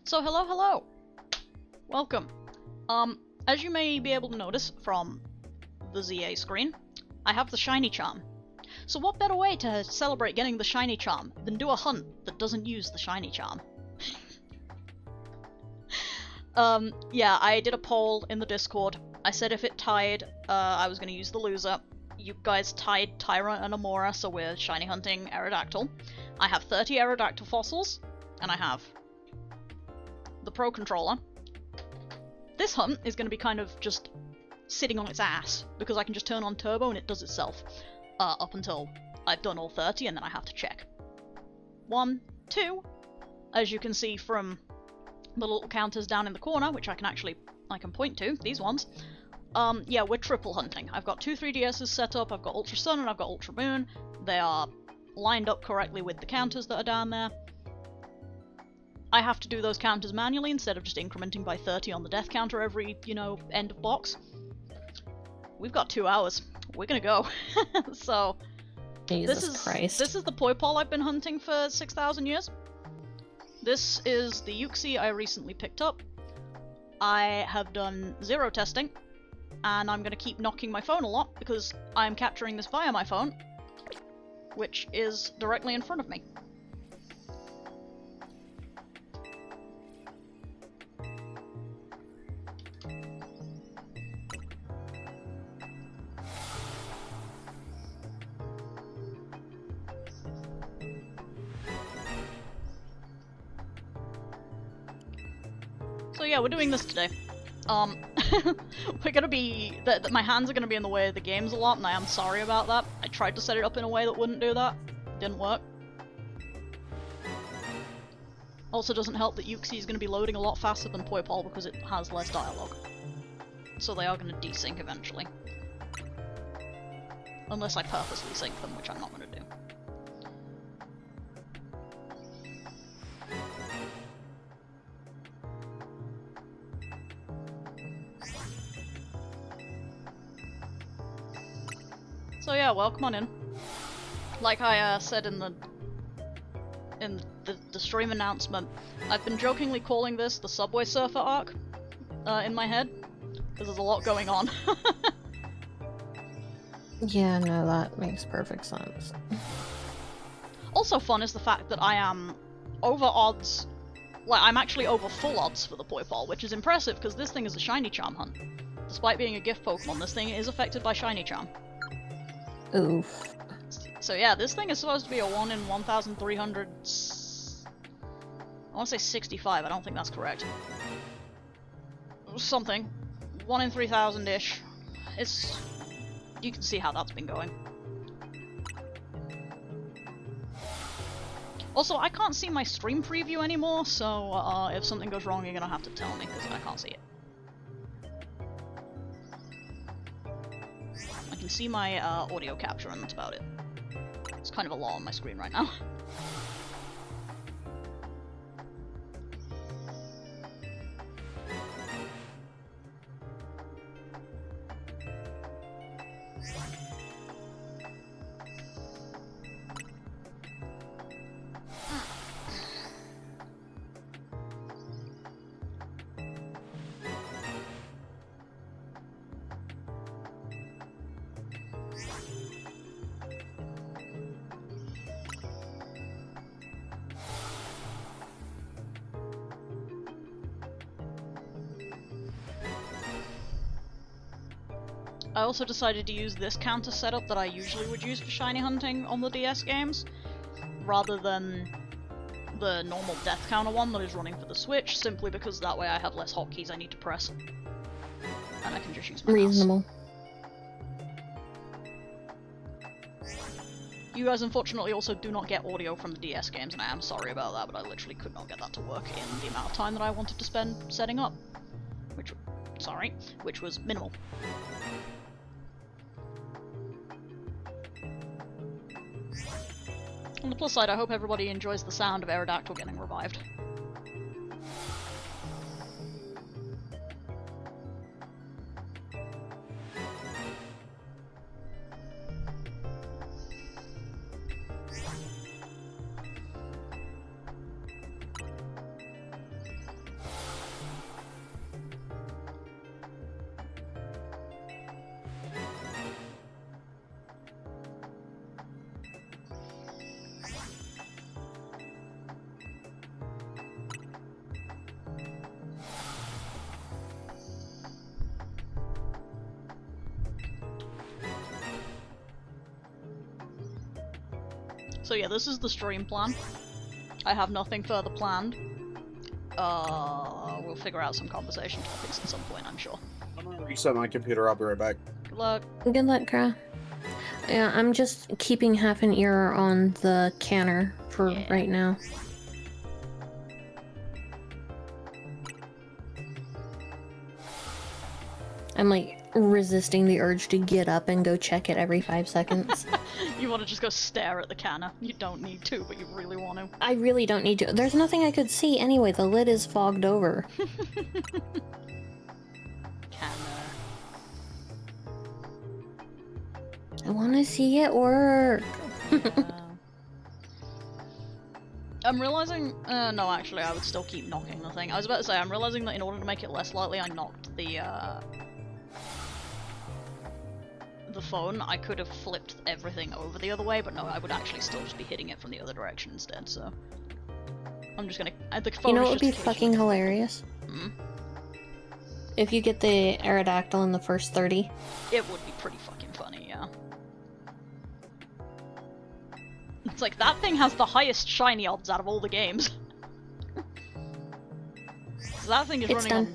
So hello! Welcome. As you may be able to notice from the ZA screen, I have the shiny charm. So what better way to celebrate getting the shiny charm than do a hunt that doesn't use the shiny charm? Yeah, I did a poll in the Discord. I said if it tied, I was going to use the loser. You guys tied Tyra and Amora, so we're shiny hunting Aerodactyl. I have 30 Aerodactyl fossils, and I have the Pro Controller. This hunt is going to be kind of just sitting on its ass, because I can just turn on turbo and it does itself. Up until I've done all 30, and then I have to check. 1, 2, as you can see from the little counters down in the corner, which I can point to, these ones. Yeah, we're triple hunting. I've got two 3DSs set up, I've got Ultra Sun and I've got Ultra Moon. They are lined up correctly with the counters that are down there. I have to do those counters manually instead of just incrementing by 30 on the death counter every, end of box. We've got 2 hours. We're gonna go. So, Jesus Christ. This is the Poipole I've been hunting for 6,000 years. This is the Yuxi I recently picked up. I have done 0 testing, and I'm gonna keep knocking my phone a lot because I'm capturing this via my phone, which is directly in front of me. So yeah, we're doing this today. We're gonna be... my hands are gonna be in the way of the games a lot, and I am sorry about that. I tried to set it up in a way that wouldn't do that. It didn't work. Also doesn't help that Yuxi is gonna be loading a lot faster than Poipole because it has less dialogue. So they are gonna desync eventually. Unless I purposely sync them, which I'm not gonna do. So yeah, welcome on in. Like I said in the stream announcement, I've been jokingly calling this the Subway Surfer arc in my head, because there's a lot going on. Yeah, no, that makes perfect sense. Also fun is the fact that I am over odds, like I'm actually over full odds for the Poipole, which is impressive because this thing is a shiny charm hunt. Despite being a gift Pokemon, this thing is affected by shiny charm. Oof. So yeah, this thing is supposed to be a 1 in 1,300... I want to say 65, I don't think that's correct. Something. 1 in 3,000-ish. It's... you can see how that's been going. Also, I can't see my stream preview anymore, so if something goes wrong, you're gonna have to tell me, because I can't see it. I can see my audio capture, and that's about it. It's kind of a lot on my screen right now. I also decided to use this counter setup that I usually would use for shiny hunting on the DS games, rather than the normal death counter one that is running for the Switch, simply because that way I have less hotkeys I need to press. And I can just use my Reasonable. mouse. You guys unfortunately also do not get audio from the DS games, and I am sorry about that, but I literally could not get that to work in the amount of time that I wanted to spend setting up. Which was minimal. On the plus side, I hope everybody enjoys the sound of Aerodactyl getting revived. So yeah, this is the stream plan. I have nothing further planned. We'll figure out some conversation topics at some point, I'm sure. I'm gonna reset my computer, I'll be right back. Good luck. Good luck, Kra. Yeah, I'm just keeping half an ear on the canner for right now. I'm like resisting the urge to get up and go check it every 5 seconds. You want to just go stare at the canner. You don't need to, but you really want to. I really don't need to. There's nothing I could see anyway. The lid is fogged over. Canner. I want to see it work. I'm realizing... no, actually, I would still keep knocking the thing. I was about to say, I'm realizing that in order to make it less likely I knocked the phone, I could have flipped everything over the other way, but no, I would actually still just be hitting it from the other direction instead, so... I'm just gonna... The phone, you know what would be fucking hilarious? Hmm? If you get the Aerodactyl in the first 30. It would be pretty fucking funny, yeah. It's like, that thing has the highest shiny odds out of all the games. So that thing is running on...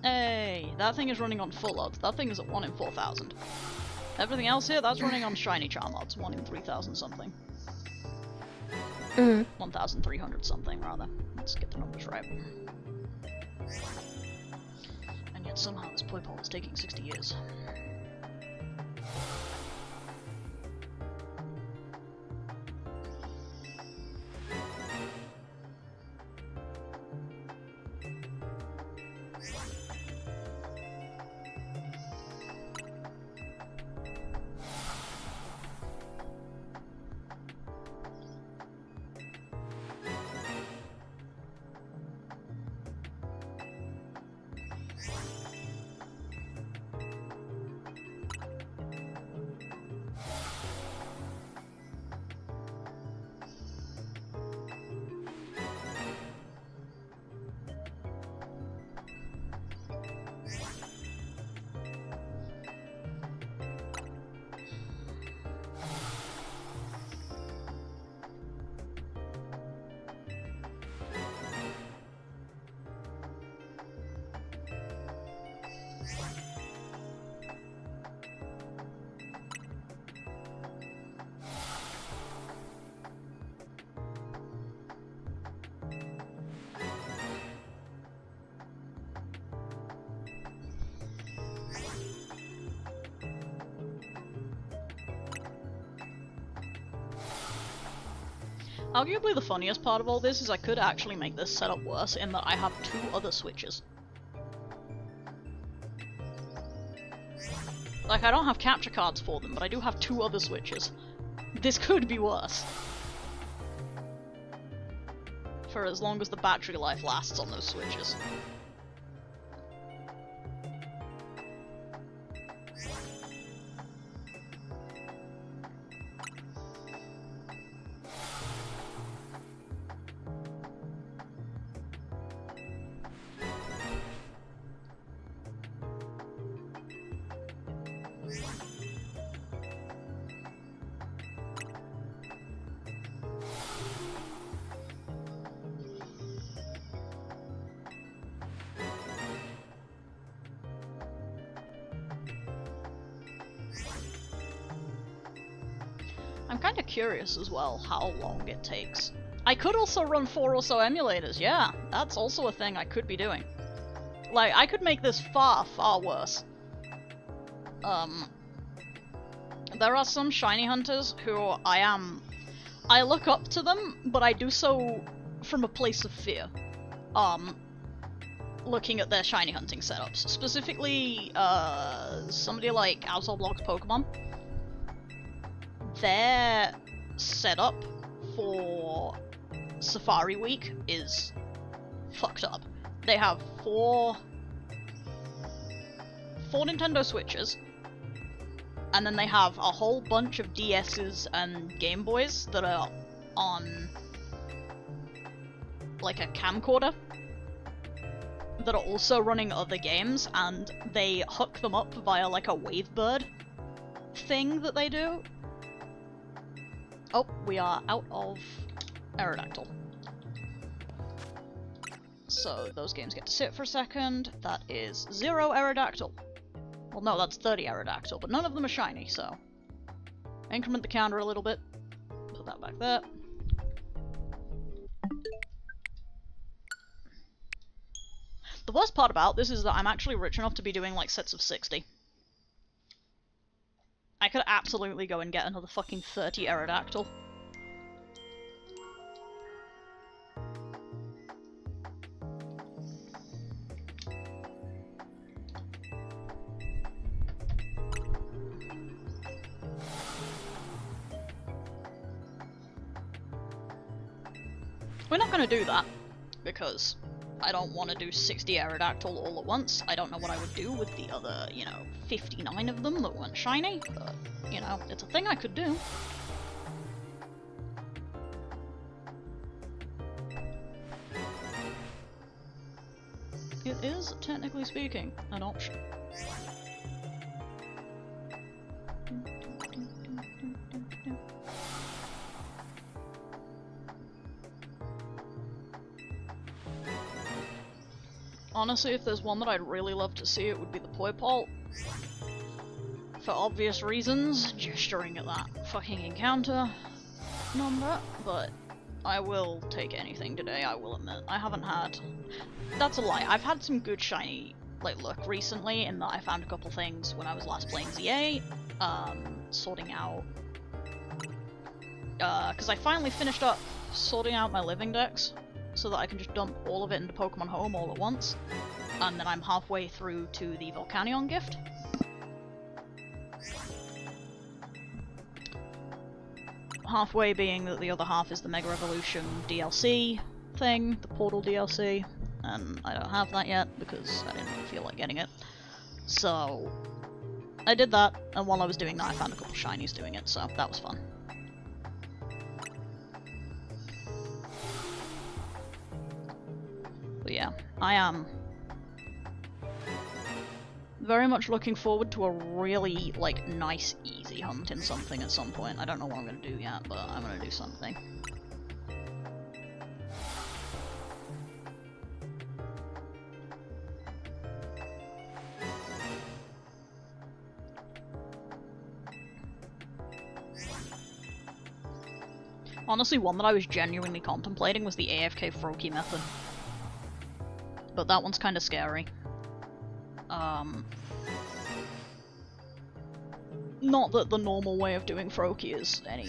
Hey, that thing is running on full odds. That thing is at 1 in 4,000. Everything else here, that's running on shiny charm odds. 1 in 3,000 something. 1,300 something, rather. Let's get the numbers right. And yet somehow this Poipole is taking 60 years. Arguably the funniest part of all this is I could actually make this setup worse in that I have 2 other switches. Like, I don't have capture cards for them, but I do have 2 other switches. This could be worse. For as long as the battery life lasts on those switches. I'm kind of curious as well how long it takes. I could also run 4 or so emulators, yeah, that's also a thing I could be doing. Like, I could make this far, far worse. There are some shiny hunters who I look up to them, but I do so from a place of fear. Looking at their shiny hunting setups. Specifically, somebody like Outside Pokemon. Their setup for Safari Week is fucked up. They have 4 Nintendo Switches, and then they have a whole bunch of DS's and Game Boys that are on like a camcorder that are also running other games, and they hook them up via like a Wavebird thing that they do. Oh, we are out of Aerodactyl. So those games get to sit for a second. That is 0 Aerodactyl. Well, no, that's 30 Aerodactyl, but none of them are shiny, so... Increment the counter a little bit. Put that back there. The worst part about this is that I'm actually rich enough to be doing, like, sets of 60. I could absolutely go and get another fucking 30 Aerodactyl. We're not gonna do that, because I don't want to do 60 Aerodactyl all at once. I don't know what I would do with the other, 59 of them that weren't shiny, but, it's a thing I could do. It is, technically speaking, an option. Honestly, if there's one that I'd really love to see, it would be the Poipole. For obvious reasons, gesturing at that fucking encounter number, but I will take anything today, I will admit. I haven't had... That's a lie. I've had some good shiny, luck recently, in that I found a couple things when I was last playing ZA, sorting out... because I finally finished up sorting out my living decks, so that I can just dump all of it into Pokemon Home all at once, and then I'm halfway through to the Volcanion gift. Halfway being that the other half is the Mega Evolution DLC thing, the Portal DLC, and I don't have that yet because I didn't feel like getting it. So I did that, and while I was doing that I found a couple shinies doing it, so that was fun. But yeah, I am very much looking forward to a really, nice, easy hunt in something at some point. I don't know what I'm going to do yet, but I'm going to do something. Honestly, one that I was genuinely contemplating was the AFK Froakie method. But that one's kind of scary. Not that the normal way of doing Froakie is any,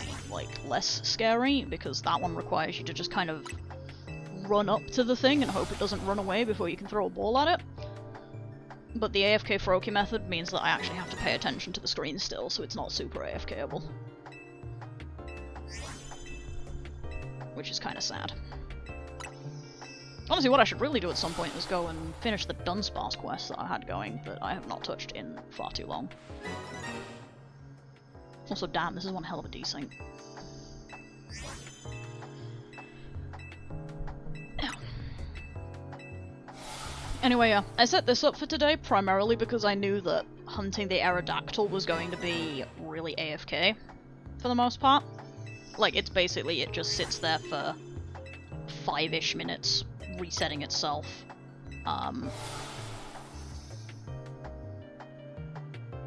less scary, because that one requires you to just kind of run up to the thing and hope it doesn't run away before you can throw a ball at it. But the AFK Froakie method means that I actually have to pay attention to the screen still, so it's not super AFKable. Which is kind of sad. Honestly, what I should really do at some point is go and finish the Dunsparce quest that I had going that I have not touched in far too long. Also, damn, this is one hell of a desync. Anyway, yeah, I set this up for today primarily because I knew that hunting the Aerodactyl was going to be really AFK, for the most part. It's basically, it just sits there for 5-ish minutes, resetting itself.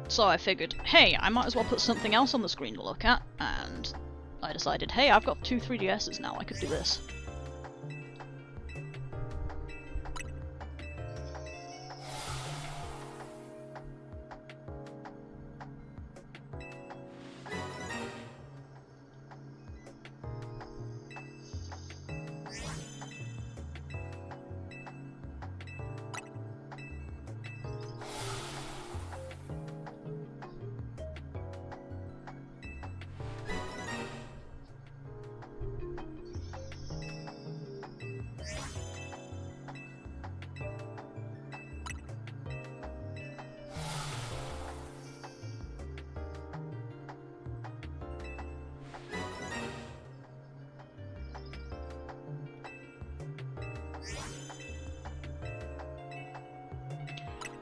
So I figured, hey, I might as well put something else on the screen to look at, and I decided, hey, I've got 2 3DSs now, I could do this.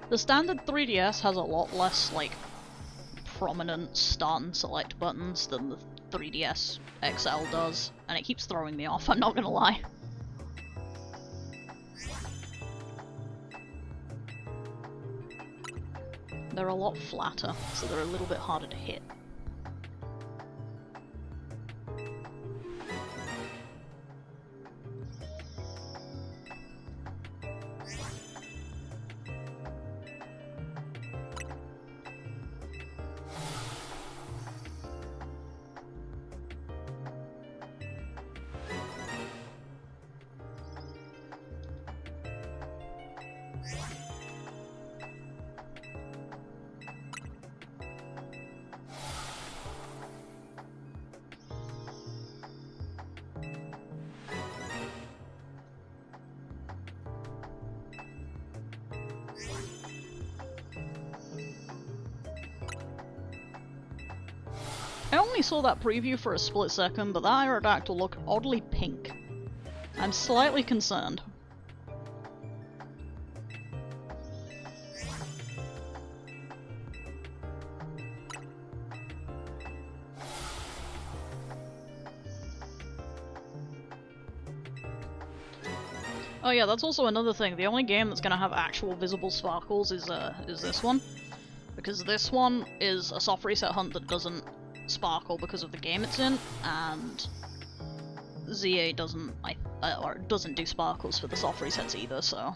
The standard 3DS has a lot less, prominent start and select buttons than the 3DS XL does, and it keeps throwing me off, I'm not gonna lie. They're a lot flatter, so they're a little bit harder to hit. I only saw that preview for a split second, but that Aerodactyl looked oddly pink. I'm slightly concerned. Oh yeah, that's also another thing. The only game that's gonna have actual visible sparkles is this one. Because this one is a soft reset hunt that doesn't sparkle because of the game it's in, and ZA doesn't or doesn't do sparkles for the soft resets either, so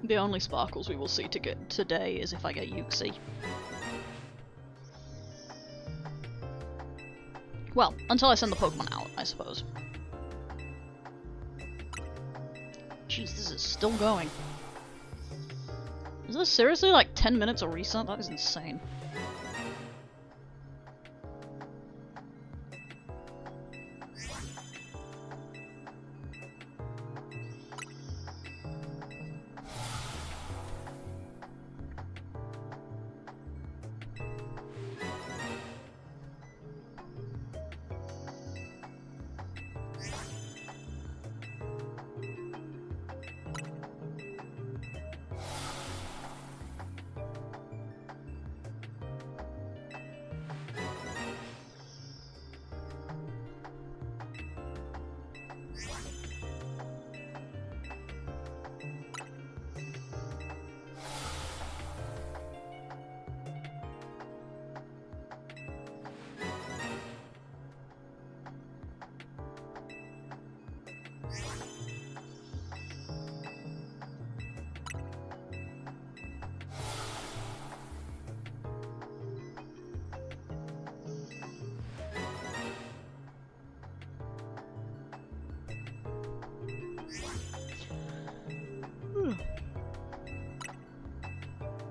the only sparkles we will see to get today is if I get Yuxi. Well, until I send the Pokemon out, I suppose. Jeez, this is still going. Is this seriously like 10 minutes of reset? That is insane.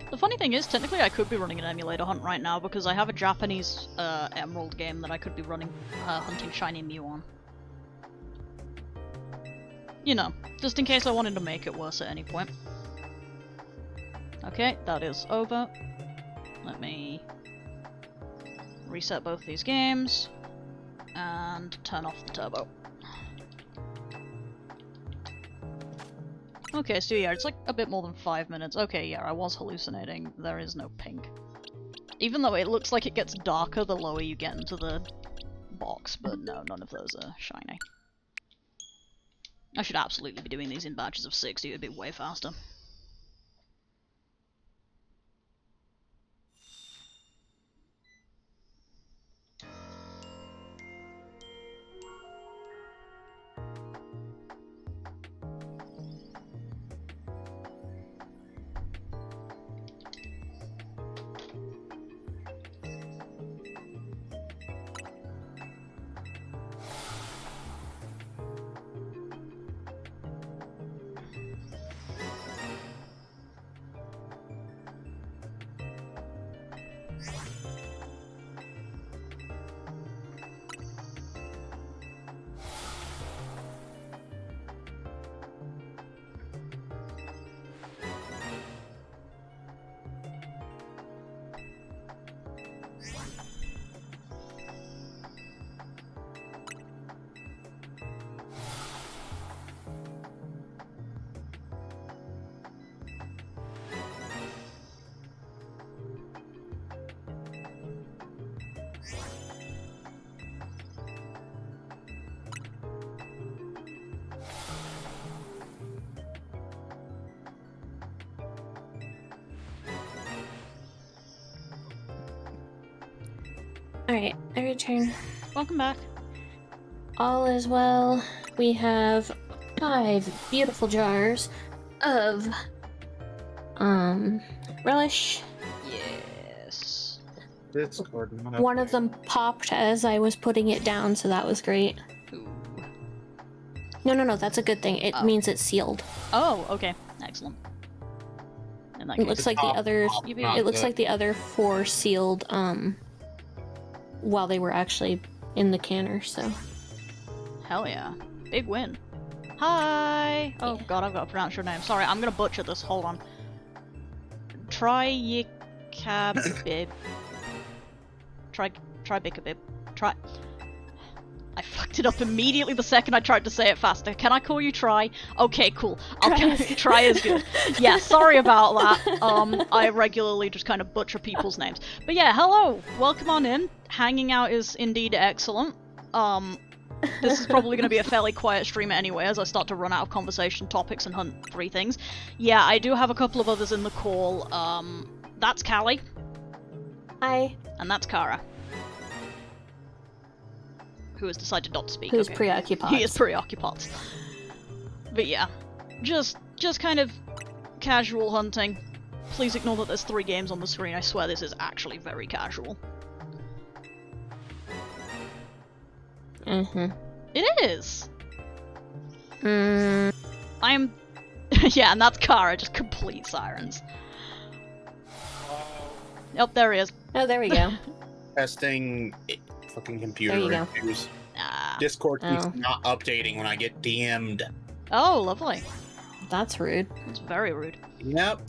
The funny thing is, technically I could be running an emulator hunt right now because I have a Japanese Emerald game that I could be running hunting shiny Mew on. You know, just in case I wanted to make it worse at any point. Okay, that is over. Let me reset both these games and turn off the turbo. Okay, so yeah, it's like a bit more than 5 minutes. Okay, yeah, I was hallucinating. There is no pink. Even though it looks like it gets darker the lower you get into the box, but no, none of those are shiny. I should absolutely be doing these in batches of 60, it would be way faster. Alright, I return. Welcome back. All is well. We have 5 beautiful jars of relish. Yes. Discord. One of them popped as I was putting it down, so that was great. Ooh. No, that's a good thing. It Oh. means it's sealed. Oh, okay. Excellent. In that It case. looks like the others. not It looks like the other 4 sealed while they were actually in the canner. So Hell yeah. Big win. Hi! Oh Yeah. god, I've got to pronounce your name. Sorry, I'm gonna butcher this. Hold on. Tryikabib. Tribikabib. I fucked it up immediately the second I tried to say it faster. Can I call you Try? Okay, cool. Try is good. Yeah, sorry about that. I regularly just kind of butcher people's names. But yeah, hello! Welcome on in. Hanging out is indeed excellent. This is probably going to be a fairly quiet stream anyway, as I start to run out of conversation topics and hunt 3 things. Yeah, I do have a couple of others in the call. That's Callie. Hi. And that's Kara. Who has decided not to speak. Who's okay. preoccupied? He is preoccupied. But yeah, just kind of casual hunting. Please ignore that there's 3 games on the screen. I swear this is actually very casual. Mm-hmm. It is! Mm. I'm... yeah, and that's Kara, just complete sirens. Yep, there he is. Oh, there we go. Testing fucking computer There you go. issues. Ah. Discord keeps Oh. not updating when I get DM'd. Oh, lovely. That's rude. That's very rude. Yep.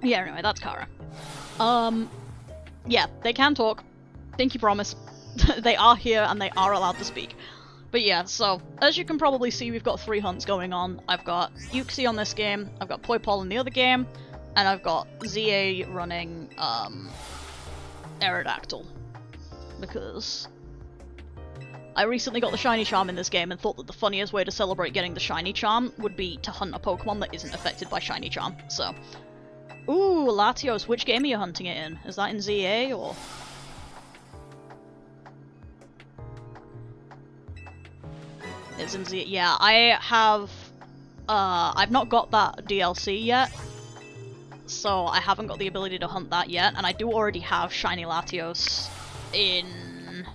Yeah, anyway, that's Kara. Yeah, they can talk. Pinky promise. They are here and they are allowed to speak. But yeah, so, as you can probably see, we've got 3 hunts going on. I've got Yuxi on this game, I've got Poipol in the other game, and I've got ZA running, Aerodactyl. Because I recently got the Shiny Charm in this game and thought that the funniest way to celebrate getting the Shiny Charm would be to hunt a Pokemon that isn't affected by Shiny Charm, so... Ooh, Latios, which game are you hunting it in? Is that in ZA, or...? It's in ZA. Yeah, I have... I've not got that DLC yet, so I haven't got the ability to hunt that yet, and I do already have Shiny Latios in...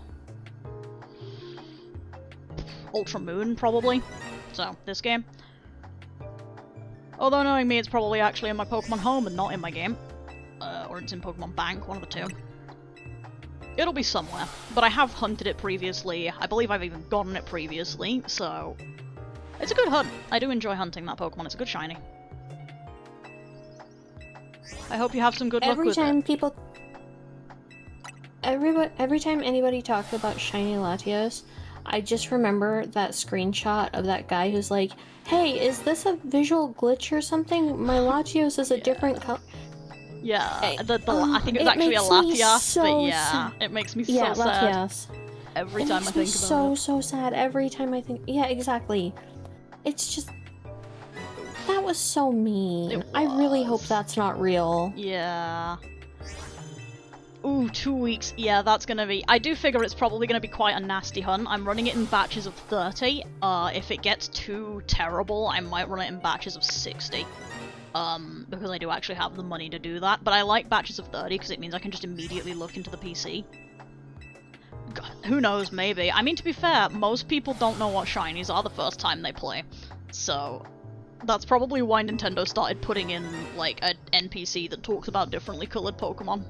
Ultra Moon, probably. So, this game. Although knowing me, it's probably actually in my Pokemon Home and not in my game. Or it's in Pokemon Bank, one of the 2. It'll be somewhere, but I have hunted it previously. I believe I've even gotten it previously, so... It's a good hunt. I do enjoy hunting that Pokemon. It's a good shiny. I hope you have some good luck with it. Every time anybody talks about shiny Latios, I just remember that screenshot of that guy who's like, "Hey, is this a visual glitch or something? My Latios is a different color." Yeah, Hey, I think it was actually a Latias, but yeah, it makes me so sad Latias. every It time I makes me think about it. so sad every time I think. Yeah, exactly. It's just that was so mean. It I really hope was. that's not real. Yeah. Ooh, 2 weeks. Yeah, that's gonna be... I do figure it's probably gonna be quite a nasty hunt. I'm running it in batches of 30. If it gets too terrible, I might run it in batches of 60. Because I do actually have the money to do that. But I like batches of 30 because it means I can just immediately look into the PC. God, who knows, maybe. I mean, to be fair, most people don't know what shinies are the first time they play. So, that's probably why Nintendo started putting in, like, an NPC that talks about differently colored Pokemon.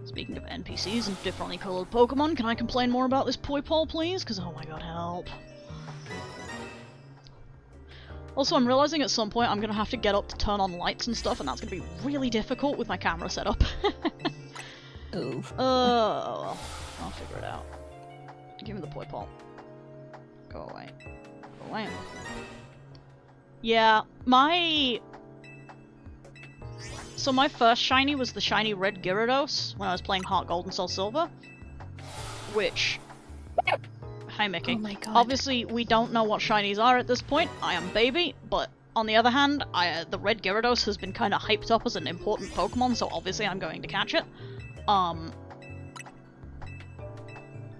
Speaking of NPCs and differently colored Pokemon, can I complain more about this Poipole, please? Because, oh my god, help. Also, I'm realizing at some point I'm gonna have to get up to turn on lights and stuff, and that's gonna be really difficult with my camera setup. Oof. Well, I'll figure it out. Give me the Poipole. Go away. Go away. Yeah, So my first shiny was the shiny red Gyarados when I was playing Heart Gold and Soul Silver, which... Hi, Mickey. Oh my god. Obviously, we don't know what shinies are at this point. I am baby, but On the other hand, the red Gyarados has been kind of hyped up as an important Pokemon, so obviously I'm going to catch it.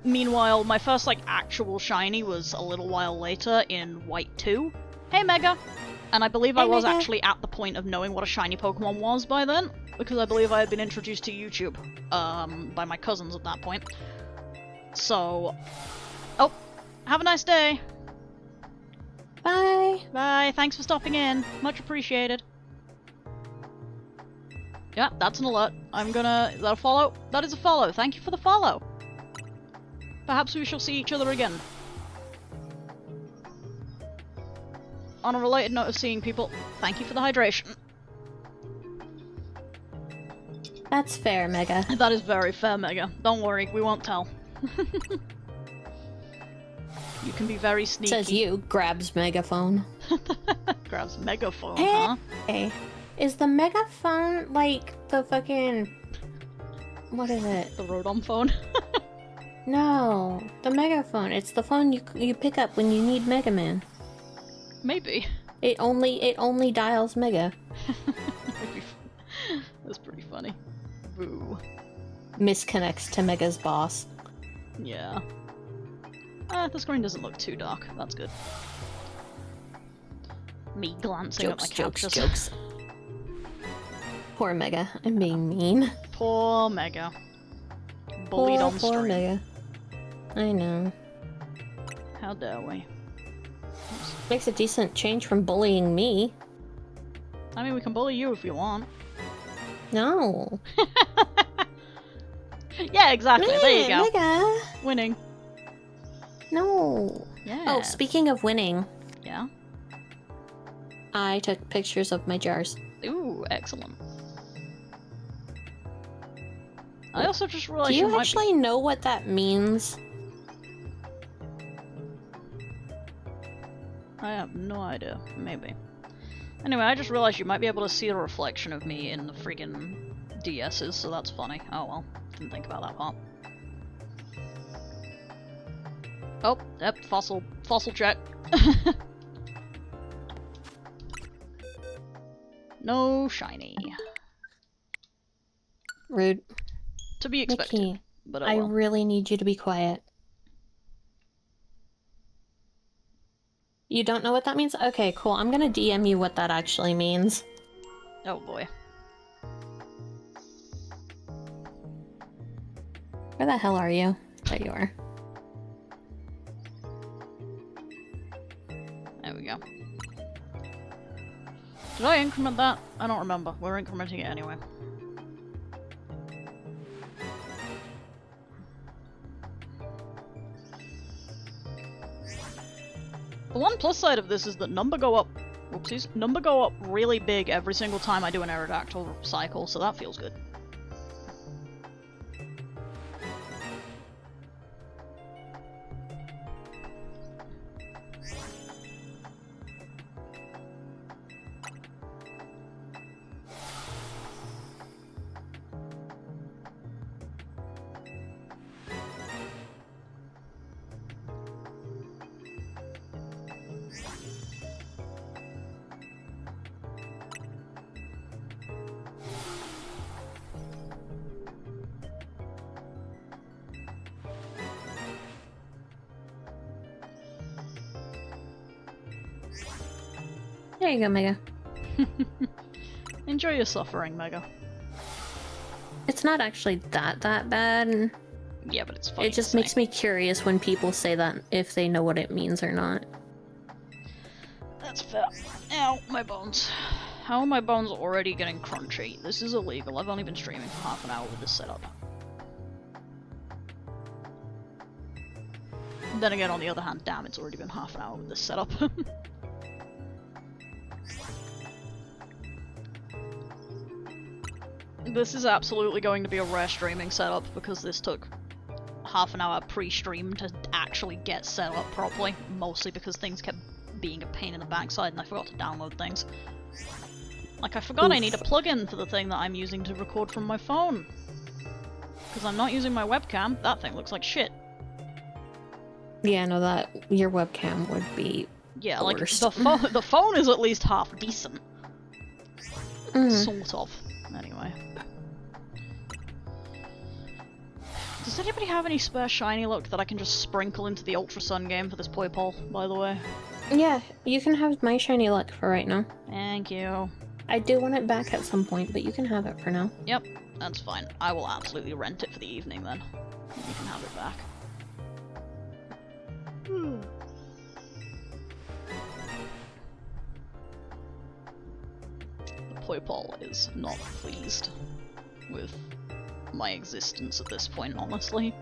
Meanwhile, my first, like, actual shiny was a little while later in White 2. Hey, Mega! And I believe I was Mega. actually at the point of knowing what a shiny Pokemon was by then, because I believe I had been introduced to YouTube, by my cousins at that point. So... Oh! Have a nice day! Bye. Bye, thanks for stopping in. Much appreciated. Yeah, that's an alert. Is that a follow? That is a follow. Thank you for the follow. Perhaps we shall see each other again. On a related note of seeing people, thank you for the hydration. That's fair, Mega. That is very fair, Mega. Don't worry, we won't tell. You can be very sneaky. Says you, grabs megaphone. Grabs megaphone, Hey. huh? Hey, is the megaphone like the fucking... What is it? The Rodon phone. No, the megaphone. It's the phone you pick up when you need Mega Man. Maybe. It only dials Mega. That's pretty funny. Boo. Misconnects to Mega's boss. Yeah. The screen doesn't look too dark. That's good. Me glancing at my captures. Jokes. Poor Mega. I'm being mean. Poor Mega. Bullied on Poor stream. Mega. I know. How dare we? Makes a decent change from bullying me. I mean, we can bully you if you want. No. Yeah, exactly. There you go. Mega. Winning. No. Yeah. Oh, speaking of winning, Yeah. I took pictures of my jars. Ooh, excellent. I also just realized Do you might actually know what that means? I have no idea. Maybe. Anyway, I just realized you might be able to see a reflection of me in the friggin' DS's, so that's funny. Oh well. Didn't think about that part. Oh, yep, fossil check. No shiny. Rude. To be expected, Nikki, but oh I well. really need you to be quiet. You don't know what that means? Okay, cool. I'm gonna DM you what that actually means. Oh boy. Where the hell are you? There you are. There we go. Did I increment that? I don't remember. We're incrementing it anyway. The one plus side of this is that number go up really big every single time I do an Aerodactyl cycle, so that feels good. There you go, Mega. Enjoy your suffering, Mega. It's not actually that bad. Yeah, but it's funny. It just makes me curious when people say that, if they know what it means or not. That's fair. Ow, my bones. How are my bones already getting crunchy? This is illegal. I've only been streaming for half an hour with this setup. Then again, on the other hand, damn, it's already been half an hour with this setup. This is absolutely going to be a rare streaming setup because this took half an hour pre-stream to actually get set up properly, mostly because things kept being a pain in the backside and I forgot to download things. Like, I forgot I need a plugin for the thing that I'm using to record from my phone. Because I'm not using my webcam. That thing looks like shit. Yeah, no, that your webcam would be Yeah, the like worst. the phone is at least half decent. Mm. Sort of. Anyway. Does anybody have any spare shiny luck that I can just sprinkle into the Ultra Sun game for this poi poll, by the way? Yeah, you can have my shiny luck for right now. Thank you. I do want it back at some point, but you can have it for now. Yep, that's fine. I will absolutely rent it for the evening then. You can have it back. The poi poll is not pleased with my existence at this point, honestly.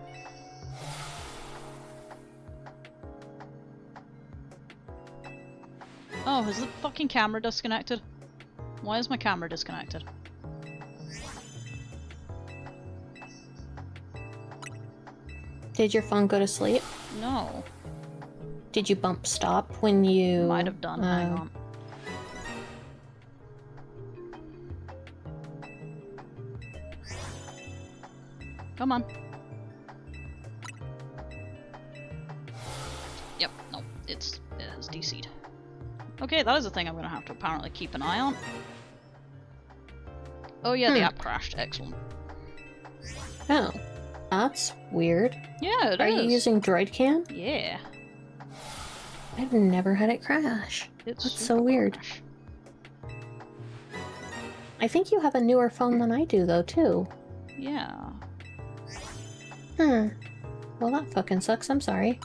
Oh, is the fucking camera disconnected? Why is my camera disconnected? Did your phone go to sleep? No. Did you bump stop when you... Might have done, hang on. Come on. Yep, no, it has DC'd. Okay, that is a thing I'm gonna have to apparently keep an eye on. Oh yeah, the app crashed. Excellent. Oh, that's weird. Yeah, it is. Are you using DroidCam? Yeah. I've never had it crash. It's That's so super weird. crash. I think you have a newer phone than I do, though, too. Yeah. Hmm. Well, that fucking sucks. I'm sorry.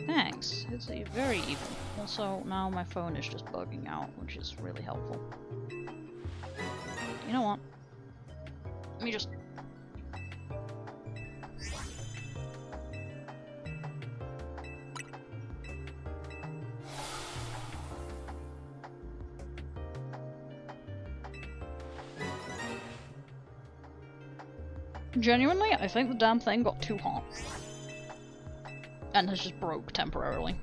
Thanks. It's very even. Also, now my phone is just bugging out, which is really helpful. You know what? Let me just... Genuinely, I think the damn thing got too hot. And has just broke temporarily.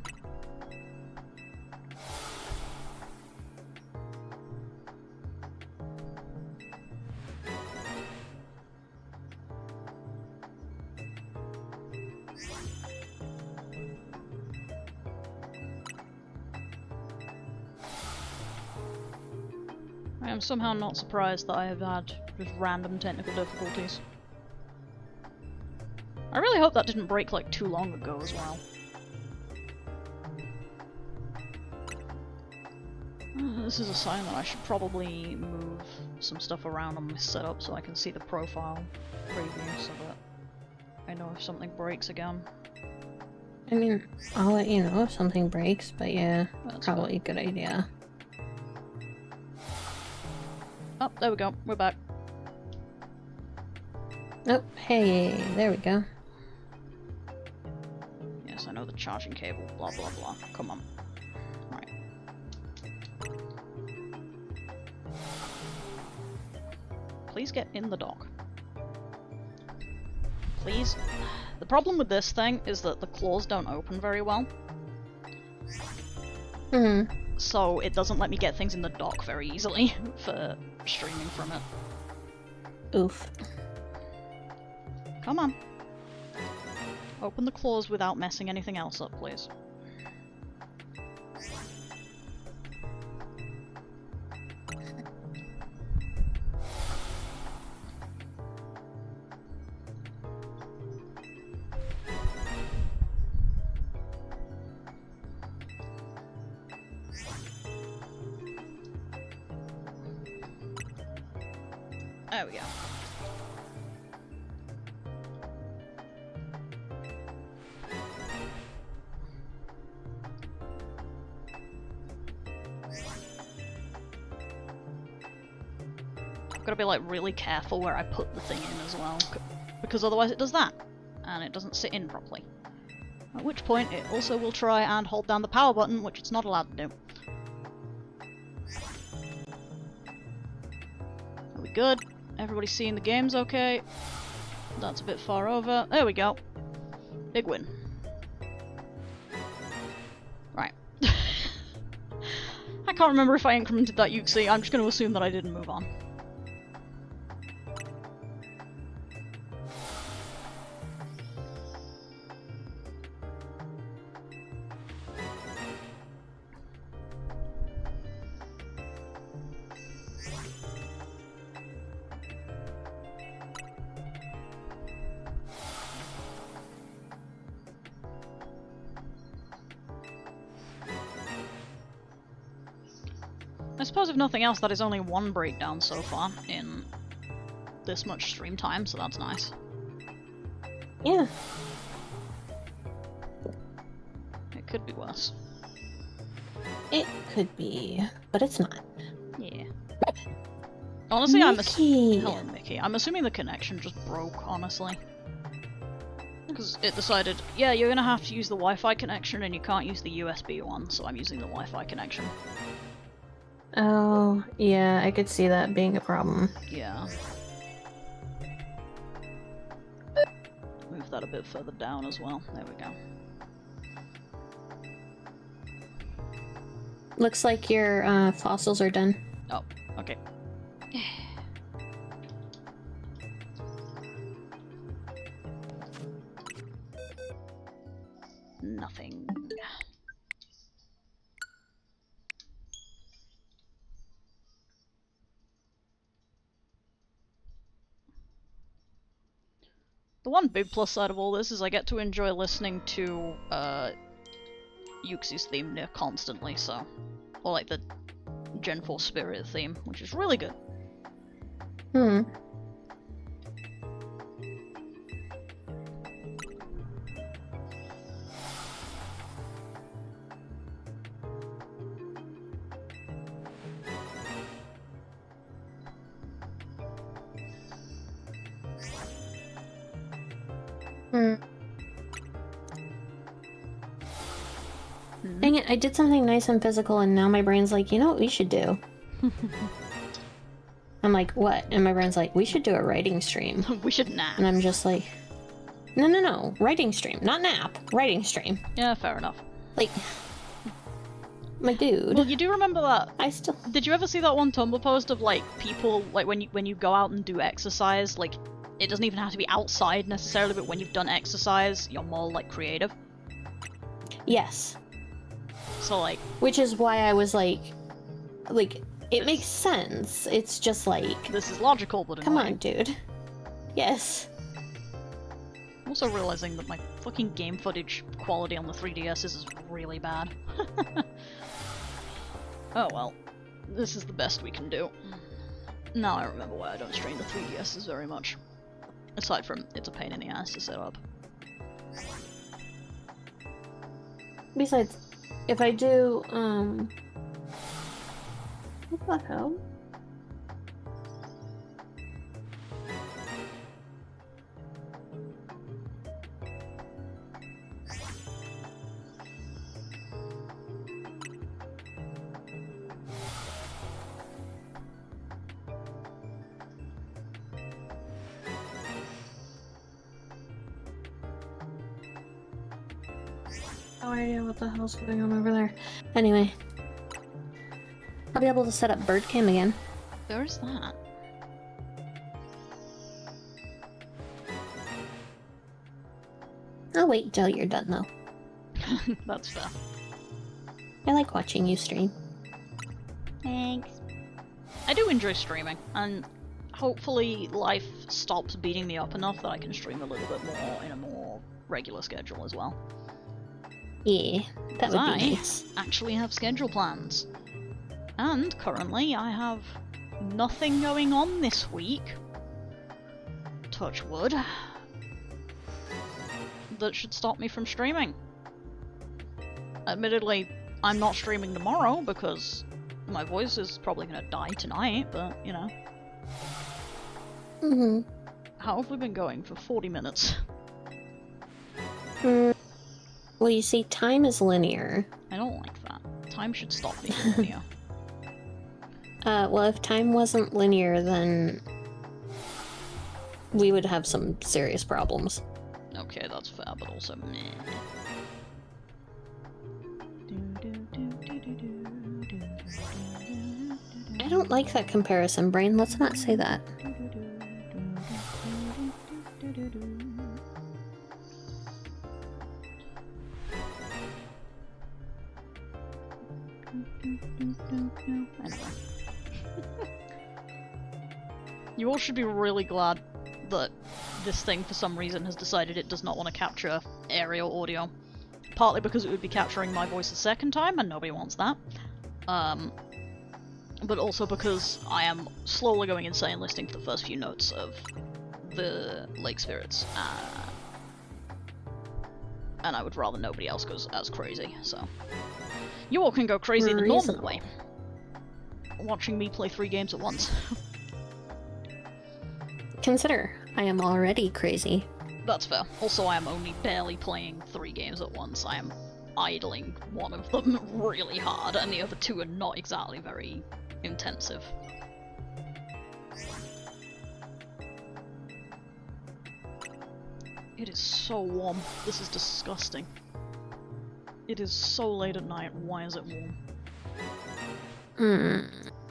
I am somehow not surprised that I have had just random technical difficulties. I really hope that didn't break like too long ago as well. This is a sign that I should probably move some stuff around on my setup so I can see the profile preview so that I know if something breaks again. I mean, I'll let you know if something breaks, but yeah, That's probably a good idea. Oh, there we go. We're back. Oh, hey, there we go. Yes, I know the charging cable, blah blah blah. Come on. Right. Please get in the dock. Please. The problem with this thing is that the claws don't open very well. Hmm. So it doesn't let me get things in the dock very easily for streaming from it. Oof. Come on. Open the claws without messing anything else up, please. There we go. I've got to be like really careful where I put the thing in as well, because otherwise it does that, and it doesn't sit in properly. At which point it also will try and hold down the power button, which it's not allowed to do. Are we good? Everybody's seeing the games okay? That's a bit far over. There we go. Big win. Right. I can't remember if I incremented that Yuxi. I'm just going to assume that I didn't move on. suppose if nothing else, that is only one breakdown so far in this much stream time, so that's nice. Yeah. It could be worse. It could be, but it's not. Yeah. Honestly, Mickey! Hello, Mickey. I'm assuming the connection just broke, honestly. Because it decided, yeah, you're gonna have to use the Wi-Fi connection and you can't use the USB one, so I'm using the Wi-Fi connection. Oh, yeah, I could see that being a problem. Yeah. Move that a bit further down as well. There we go. Looks like your fossils are done. Oh, okay. Nothing. The one big plus side of all this is I get to enjoy listening to Yuxi's theme near constantly, so... Or like the Gen 4 Spirit theme, which is really good. Hmm. Hmm. Dang it, I did something nice and physical and now my brain's like, you know what we should do? I'm like, what? And my brain's like, we should do a writing stream. We should nap. And I'm just like, no, writing stream, not nap, writing stream. Yeah, fair enough. Like, my dude. Well, you do remember that? I still... Did you ever see that one Tumblr post of like people, like when you go out and do exercise, like it doesn't even have to be outside necessarily, but when you've done exercise, you're more like creative? Yes. So like... Which is why I was like, it makes sense. It's just like... This is logical, but come annoying. on, dude. Yes. I'm also realizing that my fucking game footage quality on the 3DS is really bad. Oh well. This is the best we can do. Now I remember why I don't stream the 3DSs very much. Aside from, it's a pain in the ass to set up. Besides, if I do, what the hell? No idea what the hell's going on over there. Anyway. I'll be able to set up bird cam again. There's that. I'll wait until you're done though. That's fair. I like watching you stream. Thanks. I do enjoy streaming, and hopefully life stops beating me up enough that I can stream a little bit more in a more regular schedule as well. Yeah, that would be I nice. actually have schedule plans. And currently I have nothing going on this week, touch wood, that should stop me from streaming. Admittedly, I'm not streaming tomorrow because my voice is probably gonna die tonight, but you know. Mm-hmm. How have we been going for 40 minutes? Well, you see, time is linear. I don't like that. Time should stop being linear. Well, if time wasn't linear, then we would have some serious problems. Okay, that's fair, but also meh. I don't like that comparison, Brain. Let's not say that. Anyway. You all should be really glad that this thing for some reason has decided it does not want to capture aerial audio. Partly because it would be capturing my voice a second time, and nobody wants that. but also because I am slowly going insane listening to the first few notes of the Lake Spirits, and I would rather nobody else goes as crazy, so. You all can go crazy the normal way. Watching me play 3 games at once. Consider, I am already crazy. That's fair. Also, I am only barely playing 3 games at once. I am idling one of them really hard, and the other 2 are not exactly very intensive. It is so warm. This is disgusting. It is so late at night. Why is it warm?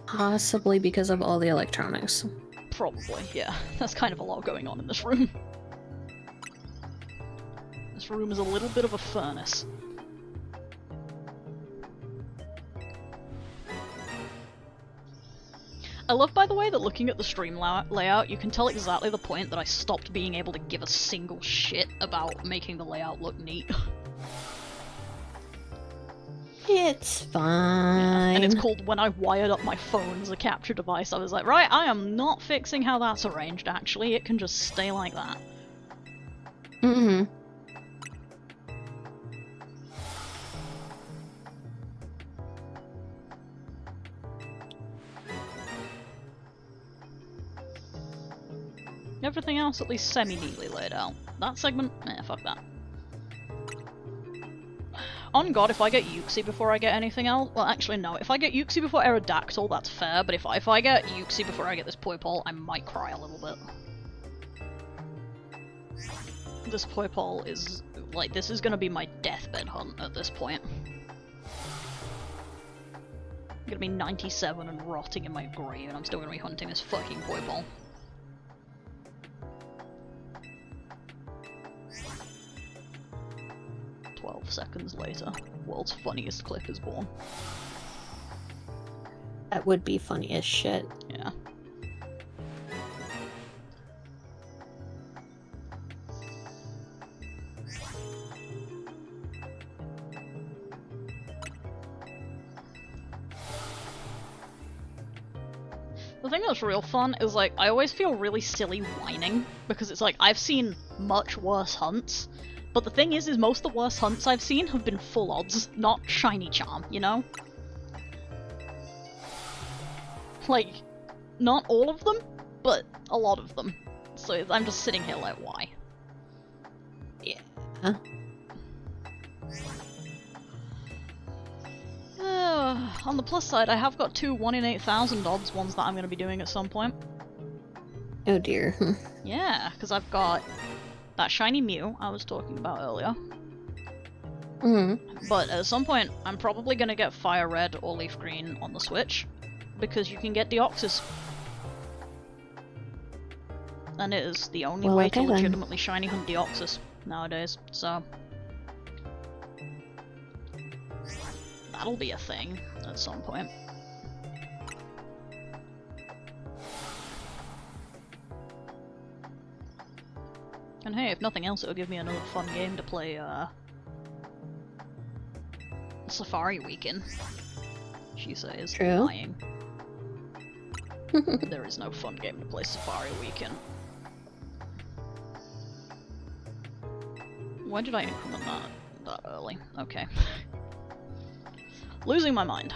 Possibly because of all the electronics. Probably, yeah. There's kind of a lot going on in this room. This room is a little bit of a furnace. I love, by the way, that looking at the stream layout, you can tell exactly the point that I stopped being able to give a single shit about making the layout look neat. It's fine. Yeah. And it's called when I wired up my phone as a capture device. I was like, right, I am not fixing how that's arranged, actually. It can just stay like that. Mm-hmm. Everything else at least semi-neatly laid out. That segment? Eh, fuck that. On God, if I get Yuxi before I get anything else... Well, actually, no. If I get Yuxi before Aerodactyl, that's fair, but if I get Yuxi before I get this Poipole, I might cry a little bit. This Poipole is... like, this is gonna be my deathbed hunt at this point. I'm gonna be 97 and rotting in my grave, and I'm still gonna be hunting this fucking Poipole. Seconds later, world's funniest clip is born. That would be funny as shit. Yeah. The thing that's real fun is, like, I always feel really silly whining, because it's like, I've seen much worse hunts. But the thing is most of the worst hunts I've seen have been full odds, not shiny charm, you know? Like, not all of them, but a lot of them. So I'm just sitting here like, why? Yeah. On the plus side, I have got 2 1 in 8,000 odds ones that I'm going to be doing at some point. Oh dear. Yeah, because I've got that shiny Mew I was talking about earlier. But at some point, I'm probably going to get Fire Red or Leaf Green on the Switch, because you can get Deoxys. And it is the only way to legitimately shiny hunt Deoxys nowadays, so... that'll be a thing at some point. And hey, if nothing else, it'll give me another fun game to play, Safari Weekend. She says, True. lying. There is no fun game to play Safari Weekend. Why did I increment that early? Okay. Losing my mind.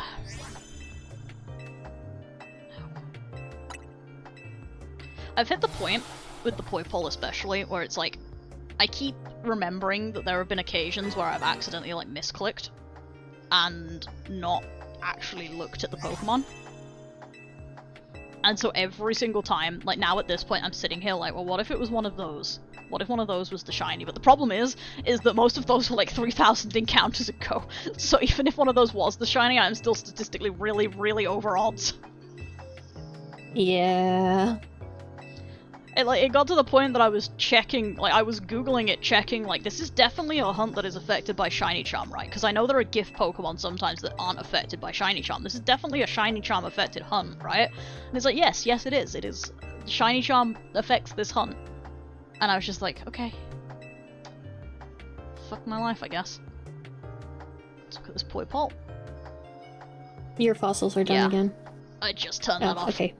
I've hit the point, with the Poipole especially, where it's like, I keep remembering that there have been occasions where I've accidentally, like, misclicked, and not actually looked at the Pokemon. And so every single time, like now at this point, I'm sitting here like, well, what if it was one of those? What if one of those was the shiny? But the problem is that most of those were like 3,000 encounters ago. So even if one of those was the shiny, I'm still statistically really, really over odds. Yeah. It got to the point that I was checking, like, I was googling it, checking, like, this is definitely a hunt that is affected by Shiny Charm, right? Because I know there are gift Pokemon sometimes that aren't affected by Shiny Charm. This is definitely a Shiny Charm affected hunt, right? And it's like, yes, it is. It is. Shiny Charm affects this hunt. And I was just like, okay. Fuck my life, I guess. Let's look at this Poipole. Your fossils are done again. I just turned that off. Okay.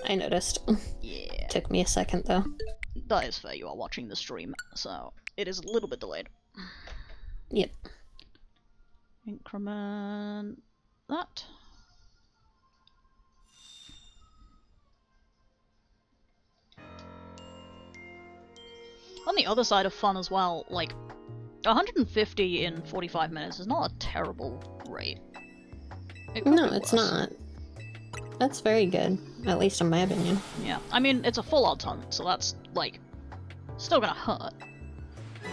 I noticed. Yeah. Took me a second, though. That is fair, you are watching the stream, so it is a little bit delayed. Yep. Increment that. On the other side of fun as well, like, 150 in 45 minutes is not a terrible rate. No, it's not. That's very good, at least in my opinion. Yeah, I mean, it's a full odds hunt, so that's, like, still gonna hurt.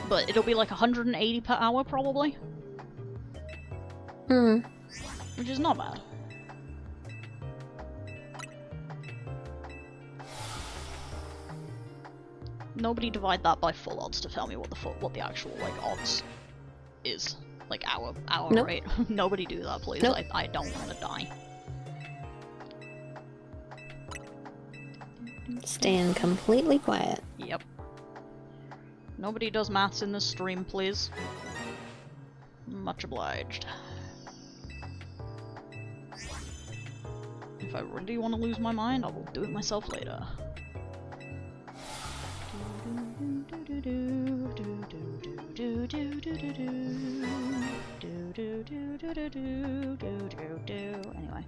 But it'll be like 180 per hour, probably. Hmm. Which is not bad. Nobody divide that by full odds to tell me what the actual, like, odds is. Like, our Nope. rate. Nobody do that, please. Nope. I don't want to die. Staying completely quiet. Yep. Nobody does maths in this stream, please. Much obliged. If I really want to lose my mind, I will do it myself later. Anyway.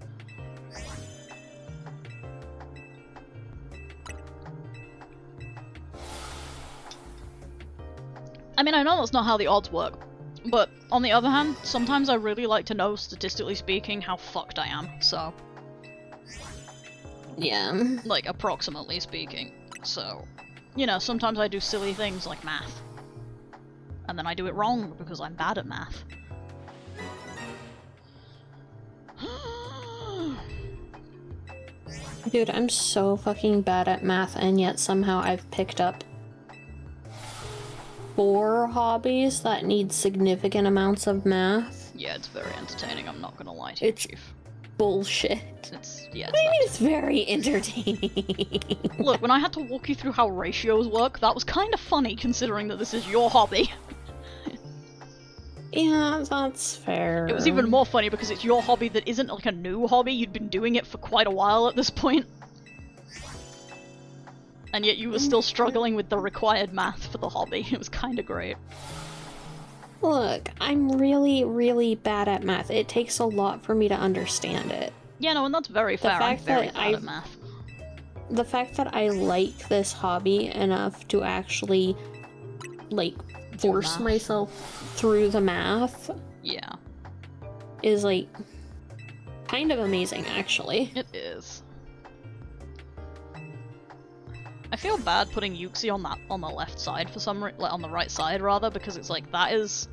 I mean, I know that's not how the odds work, but on the other hand, sometimes I really like to know, statistically speaking, how fucked I am, so... Yeah. Like, approximately speaking. So, you know, sometimes I do silly things like math. And then I do it wrong because I'm bad at math. Dude, I'm so fucking bad at math, and yet somehow I've picked up 4 hobbies that need significant amounts of math. Yeah, it's very entertaining, I'm not gonna lie to you, It's Chief. Bullshit. It's, yeah, What do you mean it's it's very entertaining? Look, when I had to walk you through how ratios work, that was kind of funny considering that this is your hobby. Yeah, that's fair. It was even more funny because it's your hobby that isn't like a new hobby, you'd been doing it for quite a while at this point. And yet you were still struggling with the required math for the hobby. It was kind of great. Look, I'm really, really bad at math. It takes a lot for me to understand it. Yeah, no, and that's very fair. I'm fact very that bad at math. The fact that I like this hobby enough to actually, like, force math. myself through the math Yeah, is, like, kind of amazing, actually. it is. I feel bad putting Yuxi on the left side for some like on the right side rather, because it's like that is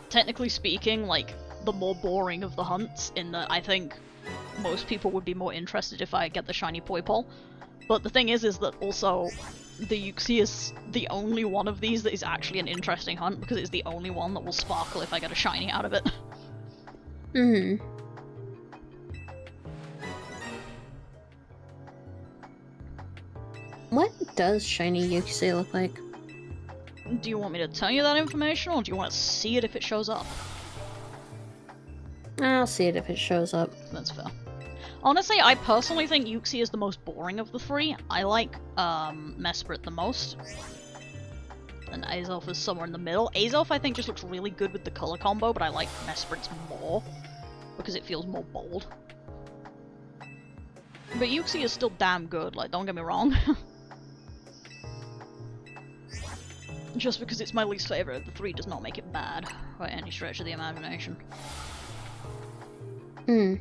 technically speaking like the more boring of the hunts, in that I think most people would be more interested if I get the shiny Poipole. But the thing is that also the Yuxi is the only one of these that is actually an interesting hunt, because it's the only one that will sparkle if I get a shiny out of it. Mm-hmm. What does shiny Yuxi look like? Do you want me to tell you that information, or do you want to see it if it shows up? I'll see it if it shows up. That's fair. Honestly, I personally think Yuxi is the most boring of the three. I like Mesprit the most. And Azelf is somewhere in the middle. Azelf I think just looks really good with the color combo, but I like Mesprit's more because it feels more bold. But Yuxi is still damn good, like, don't get me wrong. Just because it's my least favorite of the three does not make it bad by any stretch of the imagination. Hmm.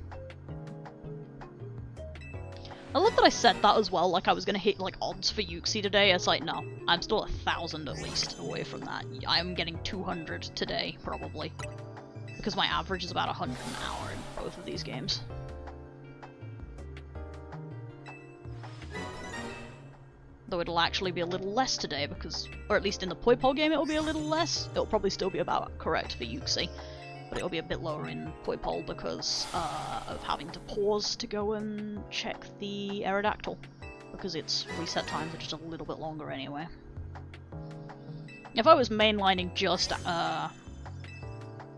I love that I said that as well, like I was gonna hit like odds for Yuxi today. It's like, no, I'm still 1,000 at least away from that. I'm getting 200 today, probably. Because my average is about 100 an hour in both of these games. Though it'll actually be a little less today because, or at least in the Poipole game it'll be a little less. It'll probably still be about correct for Yuxi, but it'll be a bit lower in Poipole because of having to pause to go and check the Aerodactyl, because its reset times are just a little bit longer anyway. If I was mainlining just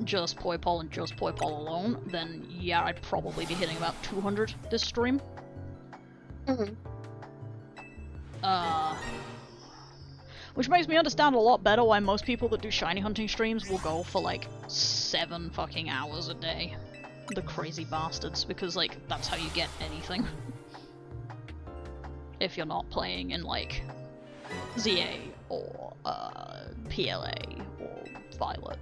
just Poipole and just Poipole alone, then yeah, I'd probably be hitting about 200 this stream. Which makes me understand a lot better why most people that do shiny hunting streams will go for like 7 fucking hours a day. The crazy bastards, because like, that's how you get anything. If you're not playing in like ZA or PLA or Violet.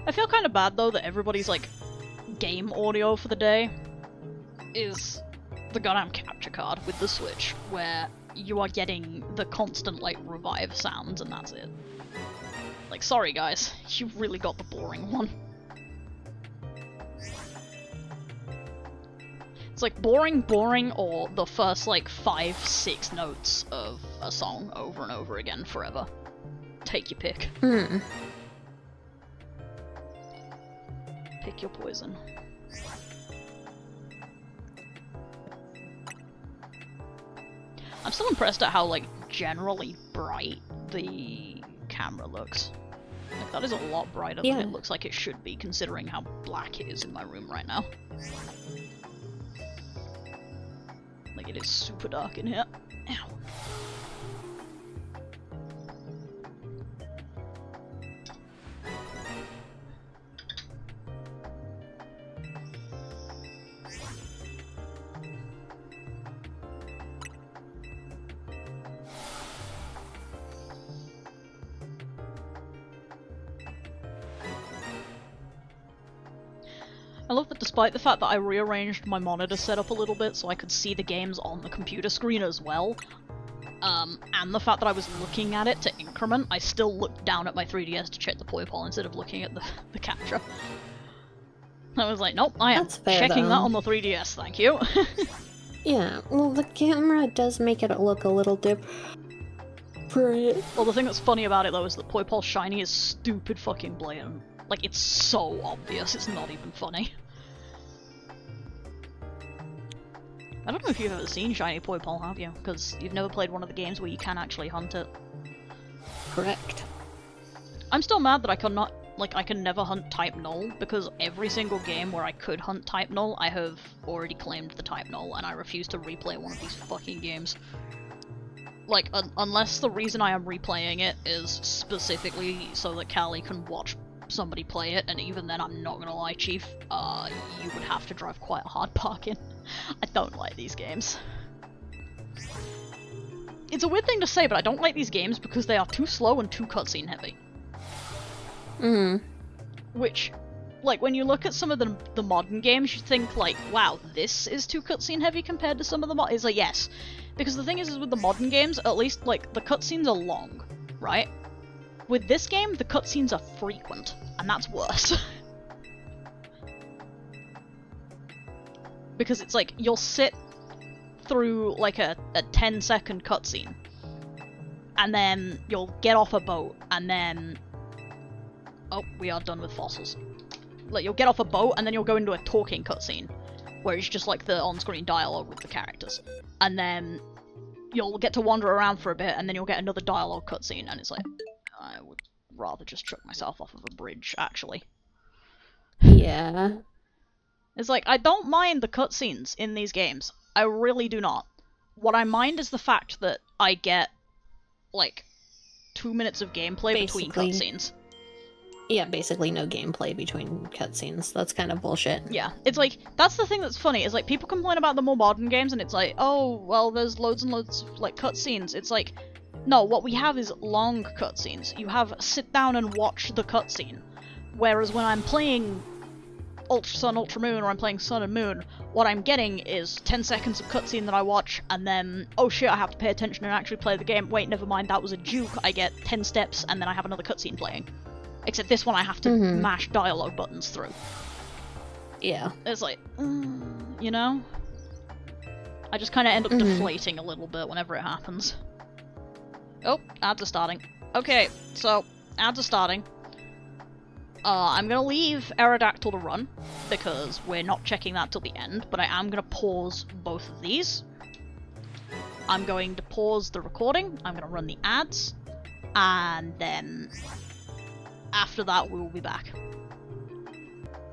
I feel kind of bad though that everybody's like game audio for the day is the goddamn capture card with the Switch, where you are getting the constant like revive sounds and that's it. Like, sorry guys, you really got the boring one. It's like boring, or the first like 5-6 notes of a song over and over again forever. Take your pick. Pick your poison. I'm still impressed at how like generally bright the camera looks. Like, that is a lot brighter than it looks like it should be, considering how black it is in my room right now. Like, it is super dark in here. Ow. I love that despite the fact that I rearranged my monitor setup a little bit so I could see the games on the computer screen as well, and the fact that I was looking at it to increment, I still looked down at my 3DS to check the Poipole instead of looking at the capture. I was like, nope, I am checking that on the 3DS, thank you. Yeah, well, the camera does make it look a little different. Well, the thing that's funny about it though is that Poipole shiny is stupid fucking blatant. Like, it's so obvious, it's not even funny. I don't know if you've ever seen shiny Poipole, have you? Because you've never played one of the games where you can actually hunt it. Correct. I'm still mad that I cannot, like, I can never hunt type null, because every single game where I could hunt type null, I have already claimed the type null, and I refuse to replay one of these fucking games. Like, unless the reason I am replaying it is specifically so that Callie can watch somebody play it, and even then, I'm not gonna lie, Chief, you would have to drive quite a hard bargain. I don't like these games. It's a weird thing to say, but I don't like these games because they are too slow and too cutscene heavy. Which, like, when you look at some of the modern games, you think, like, wow, this is too cutscene heavy compared to some of the it's like, yes. Because the thing is with the modern games, at least, like, the cutscenes are long, right? With this game, the cutscenes are frequent, and that's worse. Because it's like, you'll sit through, like, a 10-second cutscene, and then you'll get off a boat, and then... Oh, we are done with fossils. Like, you'll get off a boat, and then you'll go into a talking cutscene, where it's just, like, the on-screen dialogue with the characters. And then you'll get to wander around for a bit, and then you'll get another dialogue cutscene, and it's like... I would rather just chuck myself off of a bridge, actually. Yeah. It's like, I don't mind the cutscenes in these games. I really do not. What I mind is the fact that I get, like, 2 minutes of gameplay between cutscenes. Yeah, basically no gameplay between cutscenes. That's kind of bullshit. Yeah, it's like, that's the thing that's funny, is like, people complain about the more modern games, and it's like, oh, well, there's loads and loads of, like, cutscenes. It's like, no, what we have is long cutscenes. You have sit down and watch the cutscene. Whereas when I'm playing Ultra Sun, Ultra Moon, or I'm playing Sun and Moon, what I'm getting is 10 seconds of cutscene that I watch, and then, oh shit, I have to pay attention and actually play the game. Wait, never mind, that was a juke. I get 10 steps, and then I have another cutscene playing. Except this one I have to mash dialogue buttons through. Yeah. It's like, you know? I just kind of end up deflating a little bit whenever it happens. Oh, ads are starting. Okay, so, ads are starting. I'm gonna leave Aerodactyl to run, because we're not checking that till the end, but I am gonna pause both of these. I'm going to pause the recording, I'm gonna run the ads, and then after that we will be back.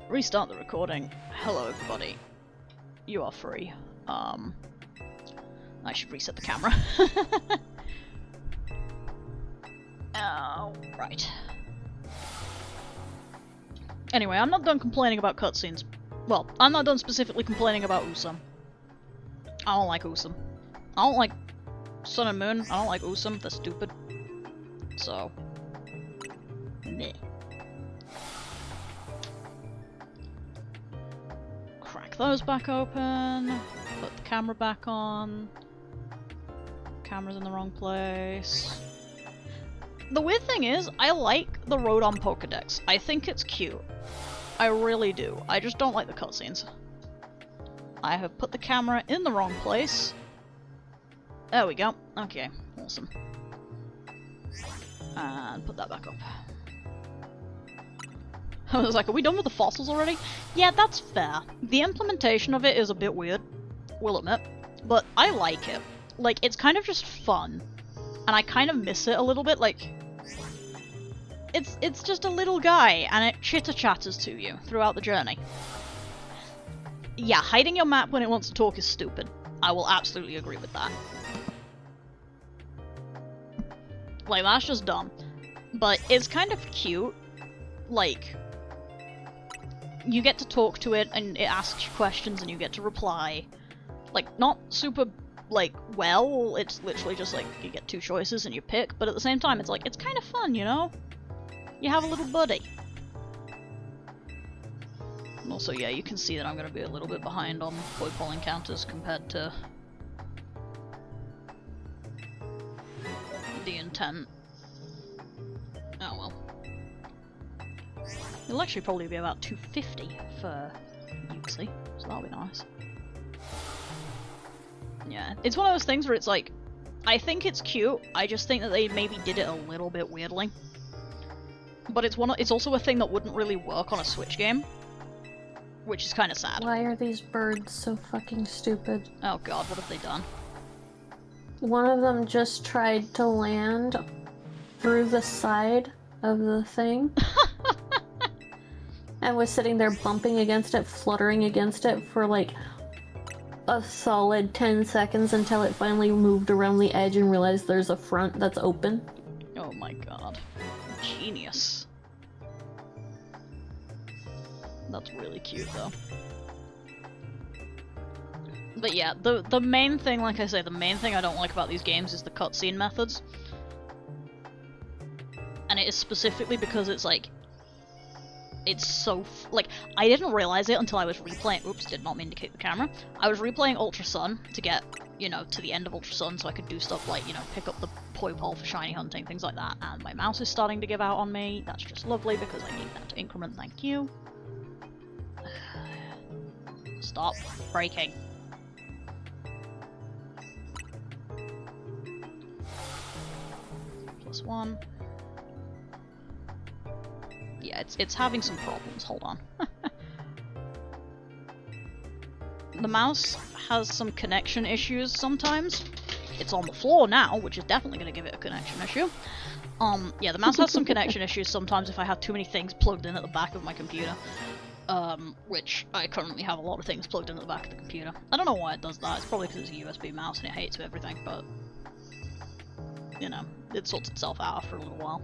Restart the recording. Hello everybody. You are free. I should reset the camera. Oh, right. Anyway, I'm not done complaining about cutscenes. Well, I'm not done specifically complaining about Usam. I don't like Usam. I don't like Sun and Moon. I don't like Usam. They're stupid. So, meh. Crack those back open. Put the camera back on. Camera's in the wrong place. The weird thing is, I like the Rodon Pokedex. I think it's cute. I really do. I just don't like the cutscenes. I have put the camera in the wrong place. There we go. Okay, awesome. And put that back up. I was like, are we done with the fossils already? Yeah, that's fair. The implementation of it is a bit weird, we'll admit. But I like it. Like, it's kind of just fun. And I kind of miss it a little bit, like... It's just a little guy, and it chitter-chatters to you throughout the journey. Yeah, hiding your map when it wants to talk is stupid. I will absolutely agree with that. Like, that's just dumb. But it's kind of cute. Like, you get to talk to it, and it asks you questions, and you get to reply. Like, not super, like, well, it's literally just like, you get two choices and you pick, but at the same time, it's like, it's kind of fun, you know? You have a little buddy. And also, yeah, you can see that I'm going to be a little bit behind on Poipole encounters compared to the intent. Oh well. It'll actually probably be about 250 for Uxie, so that'll be nice. Yeah, it's one of those things where it's like, I think it's cute, I just think that they maybe did it a little bit weirdly. But it's also a thing that wouldn't really work on a Switch game, which is kind of sad. Why are these birds so fucking stupid? Oh god, what have they done? One of them just tried to land through the side of the thing. And was sitting there bumping against it, fluttering against it for like a solid 10 seconds until it finally moved around the edge and realized there's a front that's open. Oh my god. Genius. That's really cute though. But yeah, the main thing, like I say, the main thing I don't like about these games is the cutscene methods. And it is specifically because it's like, it's so, like, I didn't realize it until I was replaying, oops, did not mean to kick the camera. I was replaying Ultra Sun to get, you know, to the end of Ultra Sun so I could do stuff like, you know, pick up the Poipole for shiny hunting, things like that, and my mouse is starting to give out on me. That's just lovely because I need that to increment, thank you. Stop breaking. +1. Yeah, it's having some problems, hold on. The mouse has some connection issues sometimes. It's on the floor now, which is definitely going to give it a connection issue. Yeah, the mouse has some connection issues sometimes if I have too many things plugged in at the back of my computer. Which I currently have a lot of things plugged in at the back of the computer. I don't know why it does that, it's probably because it's a USB mouse and it hates everything, but... you know, it sorts itself out after a little while.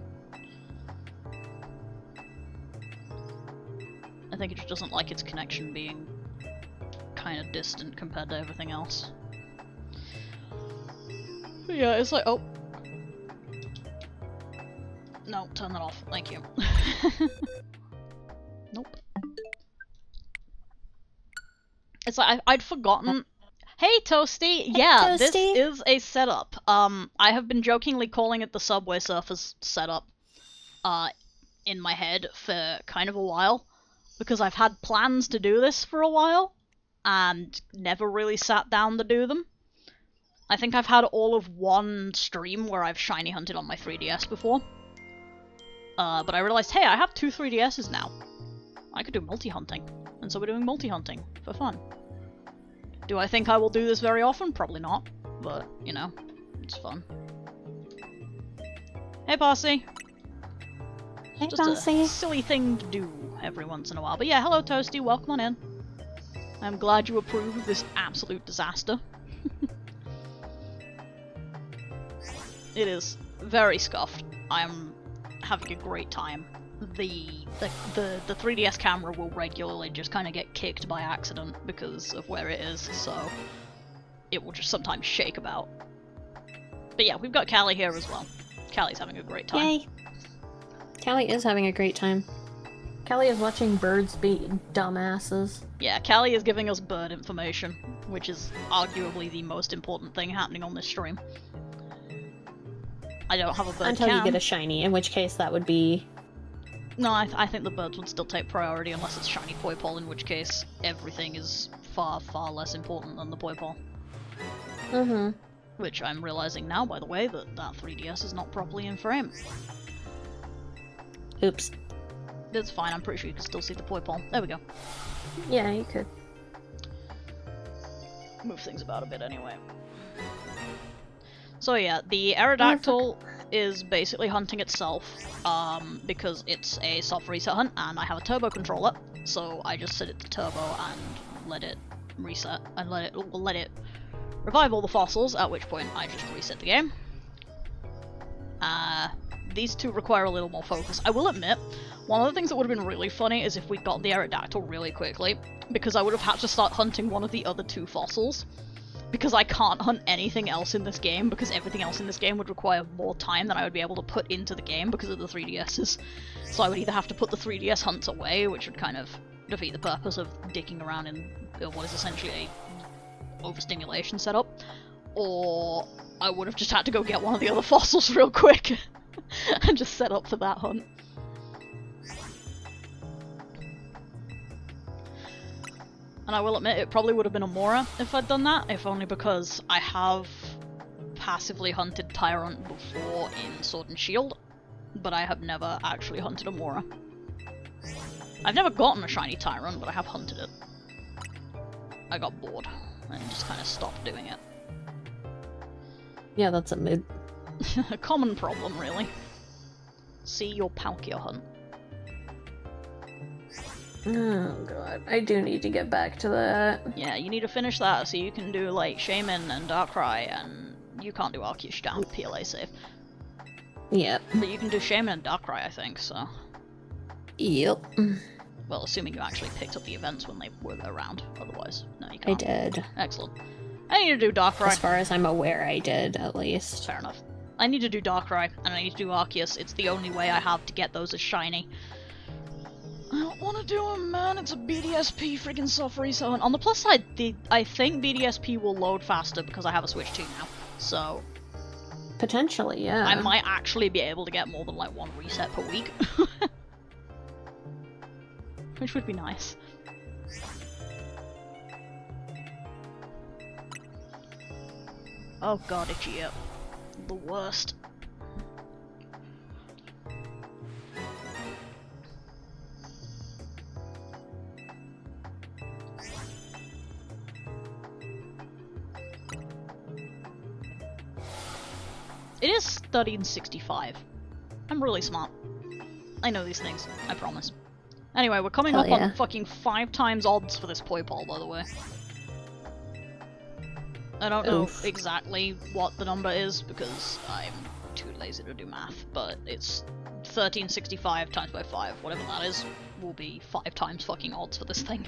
I think it just doesn't like its connection being kind of distant compared to everything else. But yeah, it's like, oh. No, turn that off, thank you. Nope. It's like, I'd forgotten. Hey Toasty! Yeah, Toasty. This is a setup. I have been jokingly calling it the Subway Surfers setup, in my head for kind of a while. Because I've had plans to do this for a while, and never really sat down to do them. I think I've had all of one stream where I've shiny hunted on my 3DS before. But I realized, hey, I have 2 3DSs now. I could do multi-hunting. And so we're doing multi-hunting for fun. Do I think I will do this very often? Probably not. But, you know, it's fun. Hey, Posse! Hey, Just Bossy. a silly thing to do every once in a while. But yeah, hello Toasty, welcome on in. I'm glad you approve of this absolute disaster. It is very scuffed. I'm having a great time. The 3DS camera will regularly just kind of get kicked by accident because of where it is, so it will just sometimes shake about. But yeah, we've got Callie here as well. Callie's having a great time. Yay. Callie is having a great time. Callie is watching birds be dumbasses. Yeah, Callie is giving us bird information, which is arguably the most important thing happening on this stream. I don't have a bird Until cam. you get a shiny, in which case that would be... No, I think the birds would still take priority unless it's shiny Poipole, in which case everything is far, far less important than the Poipole. Mm-hmm. Which I'm realizing now, by the way, that 3DS is not properly in frame. Oops. It's fine, I'm pretty sure you can still see the Poipole. There we go. Yeah, you could. Move things about a bit anyway. So yeah, the Aerodactyl is basically hunting itself, because it's a soft reset hunt, and I have a turbo controller, so I just set it to turbo and let it reset, and let it revive all the fossils, at which point I just reset the game. These two require a little more focus. I will admit, one of the things that would have been really funny is if we got the Aerodactyl really quickly, because I would have had to start hunting one of the other 2 fossils. Because I can't hunt anything else in this game, because everything else in this game would require more time than I would be able to put into the game because of the 3DSs. So I would either have to put the 3DS hunts away, which would kind of defeat the purpose of digging around in what is essentially a overstimulation setup, or I would have just had to go get one of the other fossils real quick and just set up for that hunt. And I will admit, it probably would have been a Mora if I'd done that, if only because I have passively hunted Tyrant before in Sword and Shield, but I have never actually hunted a Mora. I've never gotten a shiny Tyrant, but I have hunted it. I got bored and just kind of stopped doing it. Yeah, that's a mood. A common problem, really. See your Palkia hunt. Oh god, I do need to get back to that. Yeah, you need to finish that so you can do, like, Shaman and Darkrai, and you can't do Arceus down PLA save. Yep. But you can do Shaman and Darkrai, I think, so... Yep. Well, assuming you actually picked up the events when they were around, otherwise, no, you I can't. did. Excellent. I need to do Darkrai. As far as I'm aware, I did, at least. Fair enough. I need to do Darkrai, and I need to do Arceus. It's the only way I have to get those as shiny. I don't want to do them, man. It's a BDSP freaking soft reset hunt. On the plus side, I think BDSP will load faster because I have a Switch 2 now. So Potentially, yeah. I might actually be able to get more than like 1 reset per week. Which would be nice. Oh god, itchy up. The worst. It is 1365. I'm really smart. I know these things, I promise. Anyway, we're coming Hell up yeah. on fucking 5 times odds for this Poipole, by the way. I don't know Oof. exactly what the number is because I'm too lazy to do math, but it's 1365 times by 5, whatever that is, will be 5 times fucking odds for this thing.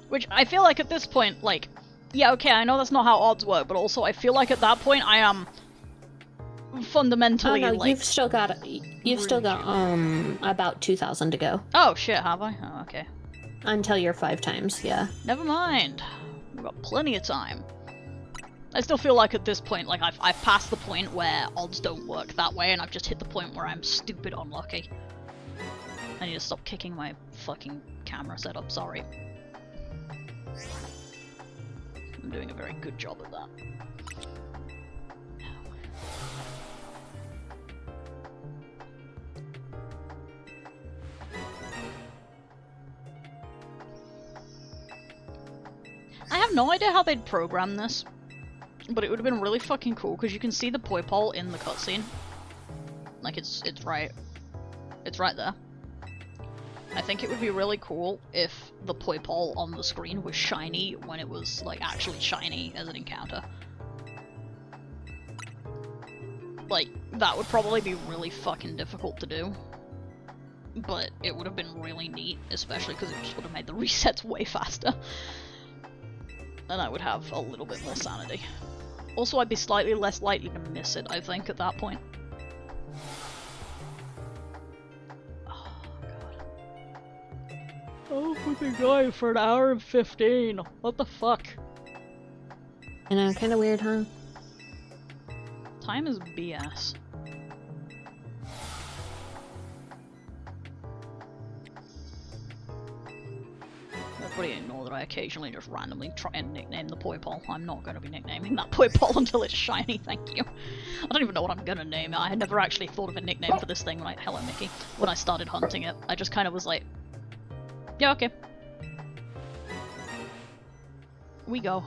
Which I feel like at this point, like, yeah, okay, I know that's not how odds work, but also I feel like at that point I am fundamentally, no, like... you've still got about 2,000 to go. Oh shit, have I? Oh, okay. Until you're 5 times, yeah. Never mind. We've got plenty of time. I still feel like at this point, like, I've passed the point where odds don't work that way, and I've just hit the point where I'm stupid unlucky. I need to stop kicking my fucking camera setup, sorry. I'm doing a very good job at that. have no idea how they'd program this, but it would have been really fucking cool because you can see the poi pole in the cutscene. Like it's right there. I think it would be really cool if the poi pole on the screen was shiny when it was like actually shiny as an encounter. Like, that would probably be really fucking difficult to do. But it would have been really neat, especially because it just would have made the resets way faster. And I would have a little bit more sanity. Also, I'd be slightly less likely to miss it, I think, at that point. Oh, God. Oh, we've been going for an hour and 15. What the fuck? I know, kinda weird, huh? Time is BS. Everybody ignore that I occasionally just randomly try and nickname the poi pole. I'm not going to be nicknaming that poi pole until it's shiny, thank you. I don't even know what I'm going to name it. I had never actually thought of a nickname for this thing when Hello Mickey, when I started hunting it. I just kind of was like, yeah, okay. We go.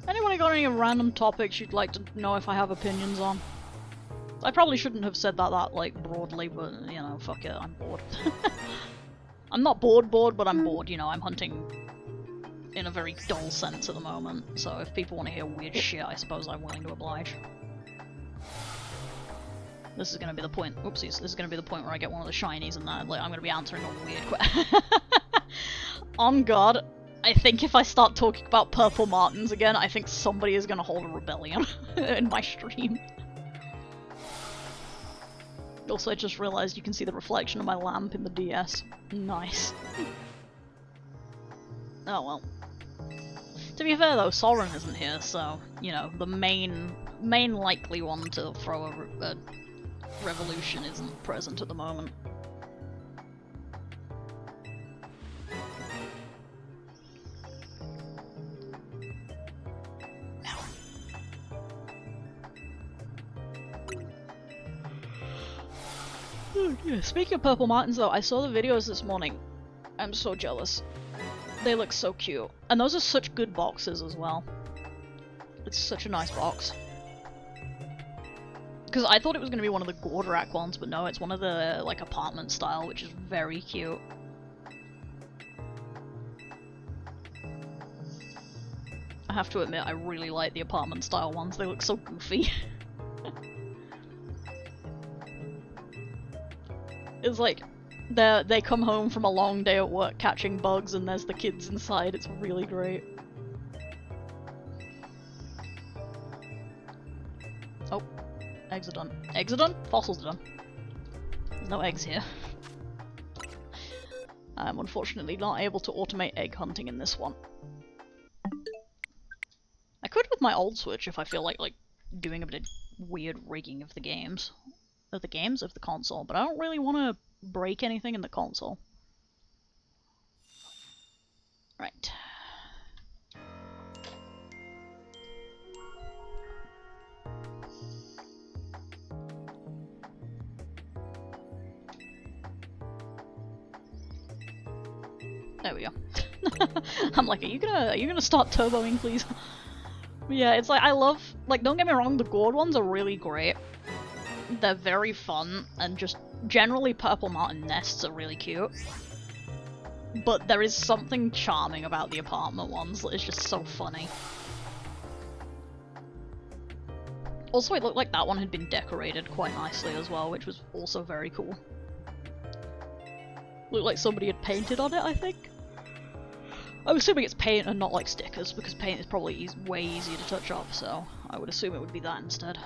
Anybody got any random topics you'd like to know if I have opinions on? I probably shouldn't have said that like broadly, but you know, fuck it, I'm bored. I'm not bored, but I'm bored, you know, I'm hunting in a very dull sense at the moment, so if people want to hear weird shit, I suppose I'm willing to oblige. This is gonna be the point. Oopsies, this is gonna be the point where I get one of the shinies and that, like, I'm gonna be answering a weird question. On God, I think if I start talking about purple martins again, I think somebody is gonna hold a rebellion in my stream. Also, I just realized you can see the reflection of my lamp in the DS. Nice. Oh well. To be fair though, Soren isn't here, so, you know, the main likely one to throw a revolution isn't present at the moment. Oh, yeah. Speaking of purple martins though, I saw the videos this morning. I'm so jealous. They look so cute. And those are such good boxes as well. It's such a nice box. Because I thought it was going to be one of the Gordorak ones, but no, it's one of the, like, apartment style, which is very cute. I have to admit, I really like the apartment style ones. They look so goofy. It's like, they come home from a long day at work catching bugs and there's the kids inside. It's really great. Oh, eggs are done. Eggs are done? Fossils are done. There's no eggs here. I'm unfortunately not able to automate egg hunting in this one. I could with my old Switch if I feel like doing a bit of weird rigging of the games. Of the console, but I don't really want to break anything in the console. Right. There we go. I'm like, are you gonna start turboing, please? Yeah, it's like, I love, like, don't get me wrong, the gourd ones are really great. They're very fun, and just generally purple martin nests are really cute. But there is something charming about the apartment ones that is just so funny. Also, it looked like that one had been decorated quite nicely as well, which was also very cool. Looked like somebody had painted on it, I think. I'm assuming it's paint and not like stickers, because paint is probably way easier to touch up, so I would assume it would be that instead.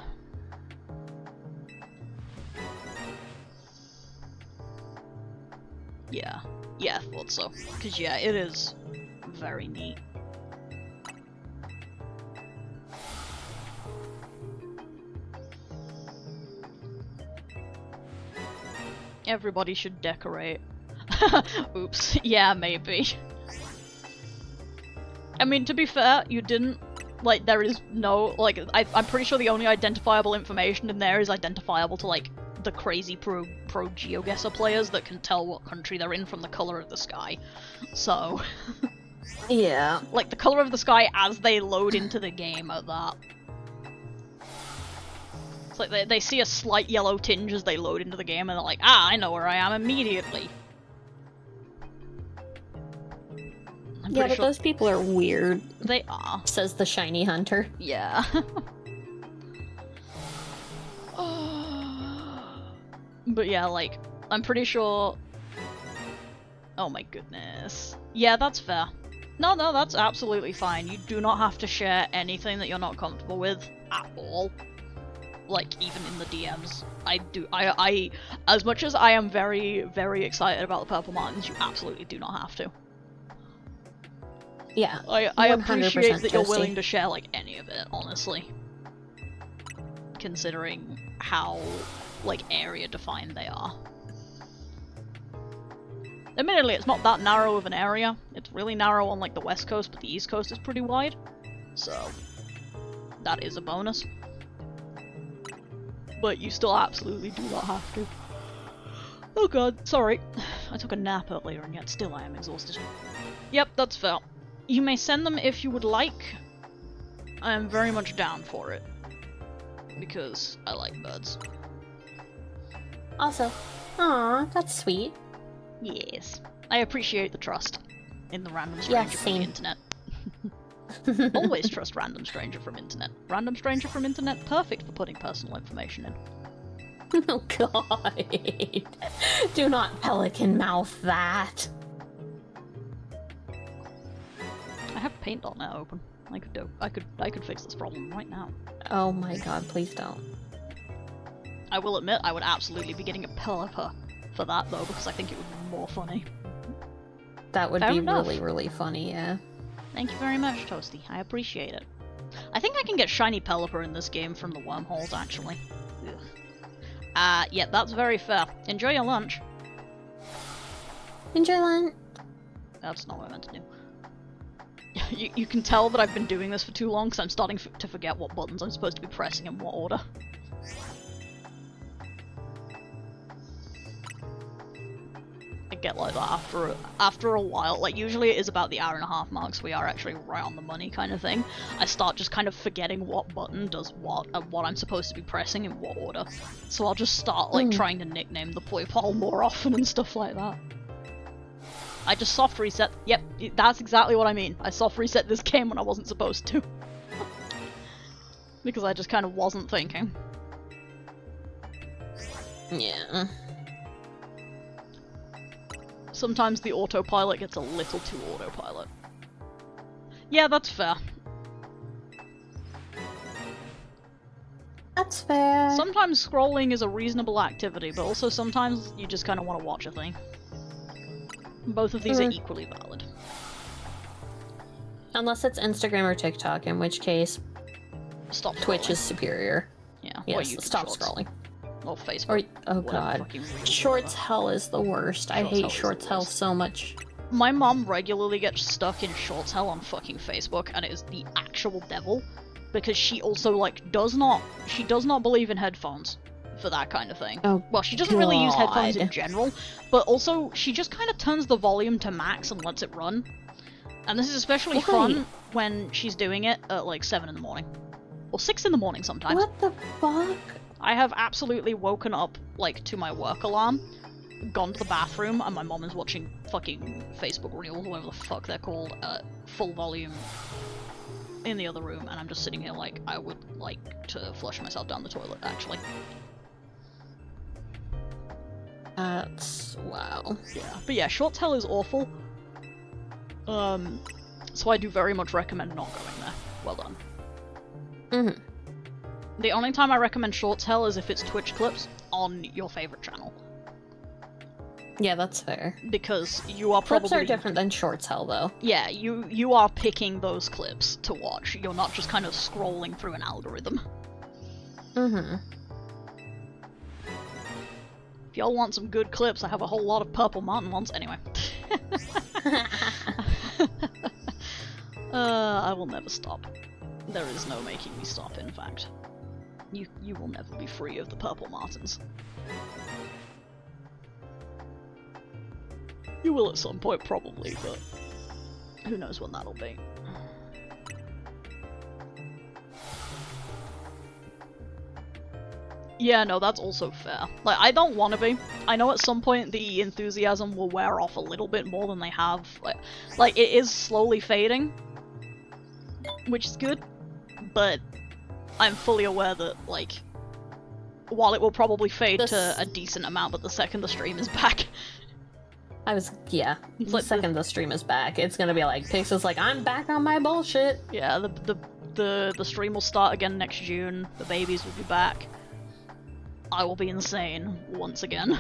Yeah, I thought so. Because yeah, it is very neat. Everybody should decorate. Oops. Yeah, maybe. I mean, to be fair, you didn't. Like, there is no. Like, I'm pretty sure the only identifiable information in there is identifiable to, like, the crazy pro GeoGuessr players that can tell what country they're in from the color of the sky. So. Yeah. Like, the color of the sky as they load into the game at that. It's like they see a slight yellow tinge as they load into the game and they're like, ah, I know where I am immediately. Yeah, but those people are weird. They are. Says the shiny hunter. Yeah. But yeah, like, I'm pretty sure... Oh my goodness. Yeah, that's fair. No, that's absolutely fine. You do not have to share anything that you're not comfortable with at all. Like, even in the DMs. I as much as I am very, very excited about the Purple Mountains, you absolutely do not have to. Yeah. I appreciate that you're toasty. willing to share, like, any of it, honestly. Considering how, like, area defined they are. Admittedly, it's not that narrow of an area. It's really narrow on, like, the west coast, but the east coast is pretty wide. So, that is a bonus. But you still absolutely do not have to. Oh god, sorry. I took a nap earlier and yet still I am exhausted. Yep, that's fair. You may send them if you would like. I am very much down for it. Because I like birds. Also, aw, that's sweet. Yes. I appreciate the trust in the random stranger from the same. internet. Always trust random stranger from internet. Random stranger from internet, perfect for putting personal information in. Oh god. Do not pelican mouth that. I have paint.net open. I could fix this problem right now. Oh my god, please don't. I will admit I would absolutely be getting a pelipper for that though, because I think it would be more funny. That would Fair be enough. really, really funny, yeah. Thank you very much, Toasty. I appreciate it. I think I can get shiny pelipper in this game from the wormholes, actually. Ugh. Yeah, that's very fair. Enjoy your lunch. Enjoy lunch. That's not what I meant to do. You can tell that I've been doing this for too long, because I'm starting to forget what buttons I'm supposed to be pressing in what order. I get like that after a while. Like, usually it is about the hour-and-a-half mark, so we are actually right on the money kind of thing. I start just kind of forgetting what button does what, and what I'm supposed to be pressing in what order. So I'll just start, like, trying to nickname the Poipole more often and stuff like that. I just soft reset. Yep, that's exactly what I mean. I soft reset this game when I wasn't supposed to. Because I just kind of wasn't thinking. Yeah. Sometimes the autopilot gets a little too autopilot. Yeah, that's fair. That's fair. Sometimes scrolling is a reasonable activity, but also sometimes you just kind of want to watch a thing. Both of these are equally valid. Unless it's Instagram or TikTok, in which case Stop scrolling. Twitch is superior. Yeah, or Yes, YouTube stop Shorts. scrolling. Or Facebook. Or, oh whatever god. fucking reason Shorts ever. hell is the worst. I Shorts hate hell is the Shorts hell worst. so much. My mom regularly gets stuck in shorts hell on fucking Facebook, and it is the actual devil. Because she also, like, does not believe in headphones for that kind of thing. Oh, Well, she doesn't really use headphones in God. general, but also she just kind of turns the volume to max and lets it run. And this is especially Why? fun when she's doing it at like 7 in the morning. Or 6 in the morning sometimes. What the fuck? I have absolutely woken up, like, to my work alarm, gone to the bathroom, and my mom is watching fucking Facebook Reels, whatever the fuck they're called, at full volume in the other room, and I'm just sitting here like, I would like to flush myself down the toilet, actually. That's... wow. Yeah. But yeah, shorts hell is awful. So I do very much recommend not going there. Well done. Mm-hmm. The only time I recommend shorts hell is if it's Twitch clips on your favorite channel. Yeah, that's fair. Because you are probably... Clips are different than Shorts hell, though. Yeah, you are picking those clips to watch. You're not just kind of scrolling through an algorithm. Mm-hmm. If y'all want some good clips, I have a whole lot of purple martin ones. Anyway. I will never stop. There is no making me stop, in fact. You will never be free of the purple martins. You will at some point, probably, but who knows when that'll be. Yeah, no, that's also fair. Like, I don't want to be. I know at some point the enthusiasm will wear off a little bit more than they have. Like it is slowly fading, which is good, but I'm fully aware that, like, while it will probably fade to a decent amount, but the second the stream is back... yeah. It's the like second the stream is back, it's gonna be like, Pixel's like, I'm back on my bullshit! Yeah, the stream will start again next June, the babies will be back. I will be insane once again.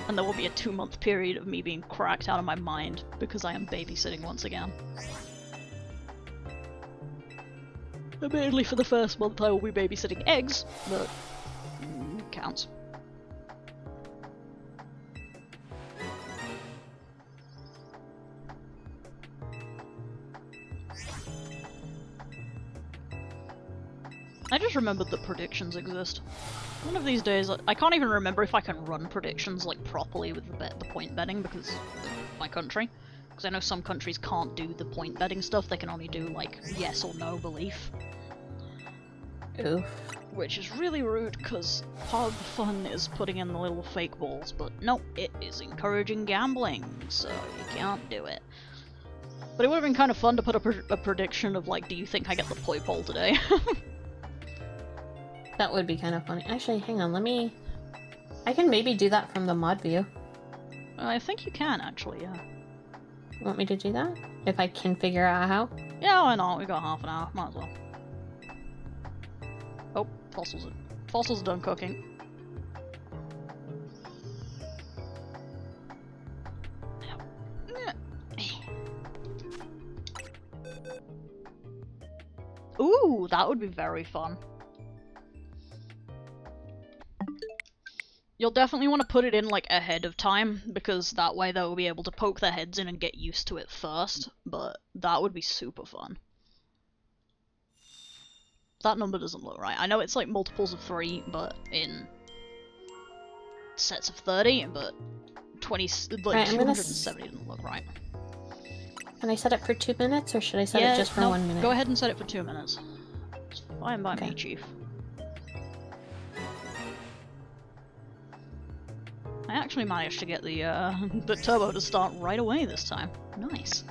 And there will be a 2-month period of me being cracked out of my mind because I am babysitting once again. Admittedly, for the first month I will be babysitting eggs, but counts. I just remembered that predictions exist. One of these days, I can't even remember if I can run predictions like properly with the point betting because of my country. Because I know some countries can't do the point betting stuff, they can only do like yes or no belief. Oof. Which is really rude because part of the fun is putting in the little fake balls, but no, it is encouraging gambling, so you can't do it. But it would have been kind of fun to put a prediction of like, do you think I get the poi poll today? That would be kind of funny. Actually, hang on, I can maybe do that from the mod view. I think you can, actually, yeah. Want me to do that? If I can figure out how? Yeah, why not? We got half an hour, might as well. Oh, fossils are done cooking. Ooh, that would be very fun. You'll definitely want to put it in, like, ahead of time, because that way they'll be able to poke their heads in and get used to it first, but that would be super fun. That number doesn't look right. I know it's, like, multiples of 3, but in sets of 30, but 20, like, right, 270 doesn't look right. Can I set it for 2 minutes, or should I set it just for 1 minute? Go ahead and set it for 2 minutes. It's fine by me, Chief. I actually managed to get the turbo to start right away this time. Nice.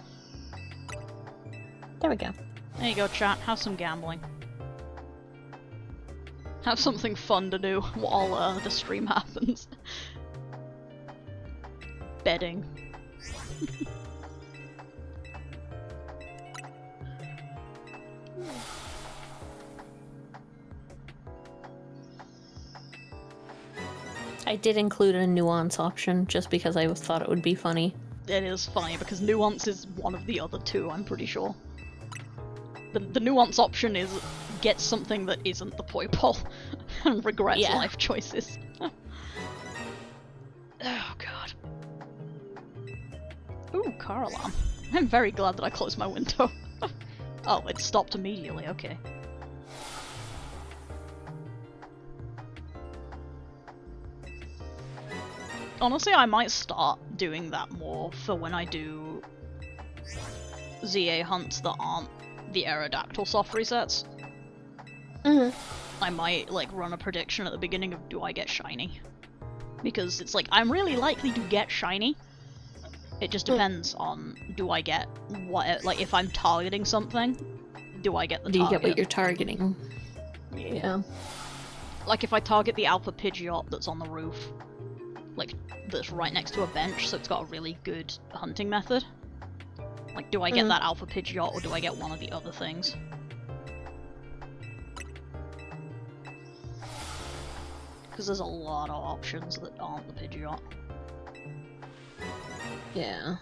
There we go. There you go, chat. Have some gambling. Have something fun to do while the stream happens. Betting. I did include a nuance option just because I thought it would be funny. It is funny because nuance is one of the other two, I'm pretty sure. The nuance option is get something that isn't the poi poll and regrets life choices. Oh god. Ooh, car alarm. I'm very glad that I closed my window. Oh, it stopped immediately, okay. Honestly, I might start doing that more for when I do ZA hunts that aren't the Aerodactyl soft resets. I might, like, run a prediction at the beginning of do I get shiny. Because it's like, I'm really likely to get shiny. It just depends on do I get what, like, if I'm targeting something, do I get the target? Do you get what you're targeting? Yeah. Like, if I target the Alpha Pidgeot that's on the roof, like, that's right next to a bench, so it's got a really good hunting method. Like, do I get that Alpha Pidgeot, or do I get one of the other things? Because there's a lot of options that aren't the Pidgeot. Yeah.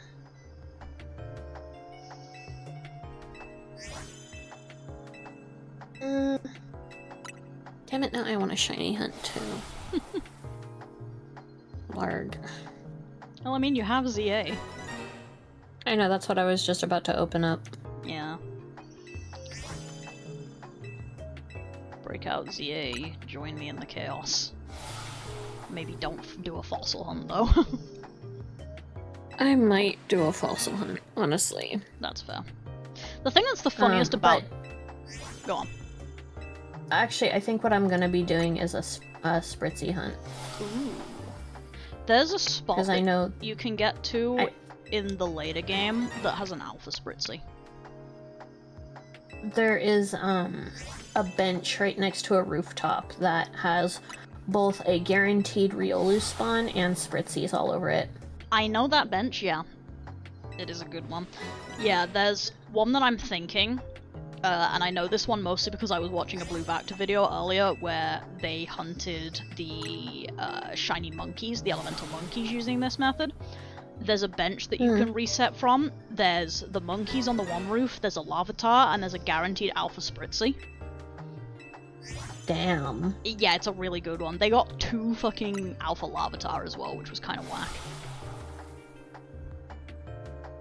Damn it, now I want a shiny hunt too. Larg. Well, I mean, you have ZA. I know, that's what I was just about to open up. Yeah. Break out ZA, join me in the chaos. Maybe don't do a fossil hunt, though. I might do a fossil hunt, honestly. That's fair. The thing that's the funniest about... Go on. Actually, I think what I'm gonna be doing is a spritzy hunt. Ooh. There's a spot Because I know you can get to in the later game that has an alpha spritzy. there is a bench right next to a rooftop that has both a guaranteed Riolu spawn and spritzies all over it. I know that bench, yeah. It is a good one. Yeah, there's one that I'm thinking, and I know this one mostly because I was watching a Blue Bacta video earlier where they hunted the shiny monkeys, the elemental monkeys, using this method. There's a bench that you can reset from. There's the monkeys on the one roof, there's a Larvitar, and there's a guaranteed Alpha Spritzy. Damn. Yeah, it's a really good one. They got 2 fucking Alpha Larvitar as well, which was kind of whack.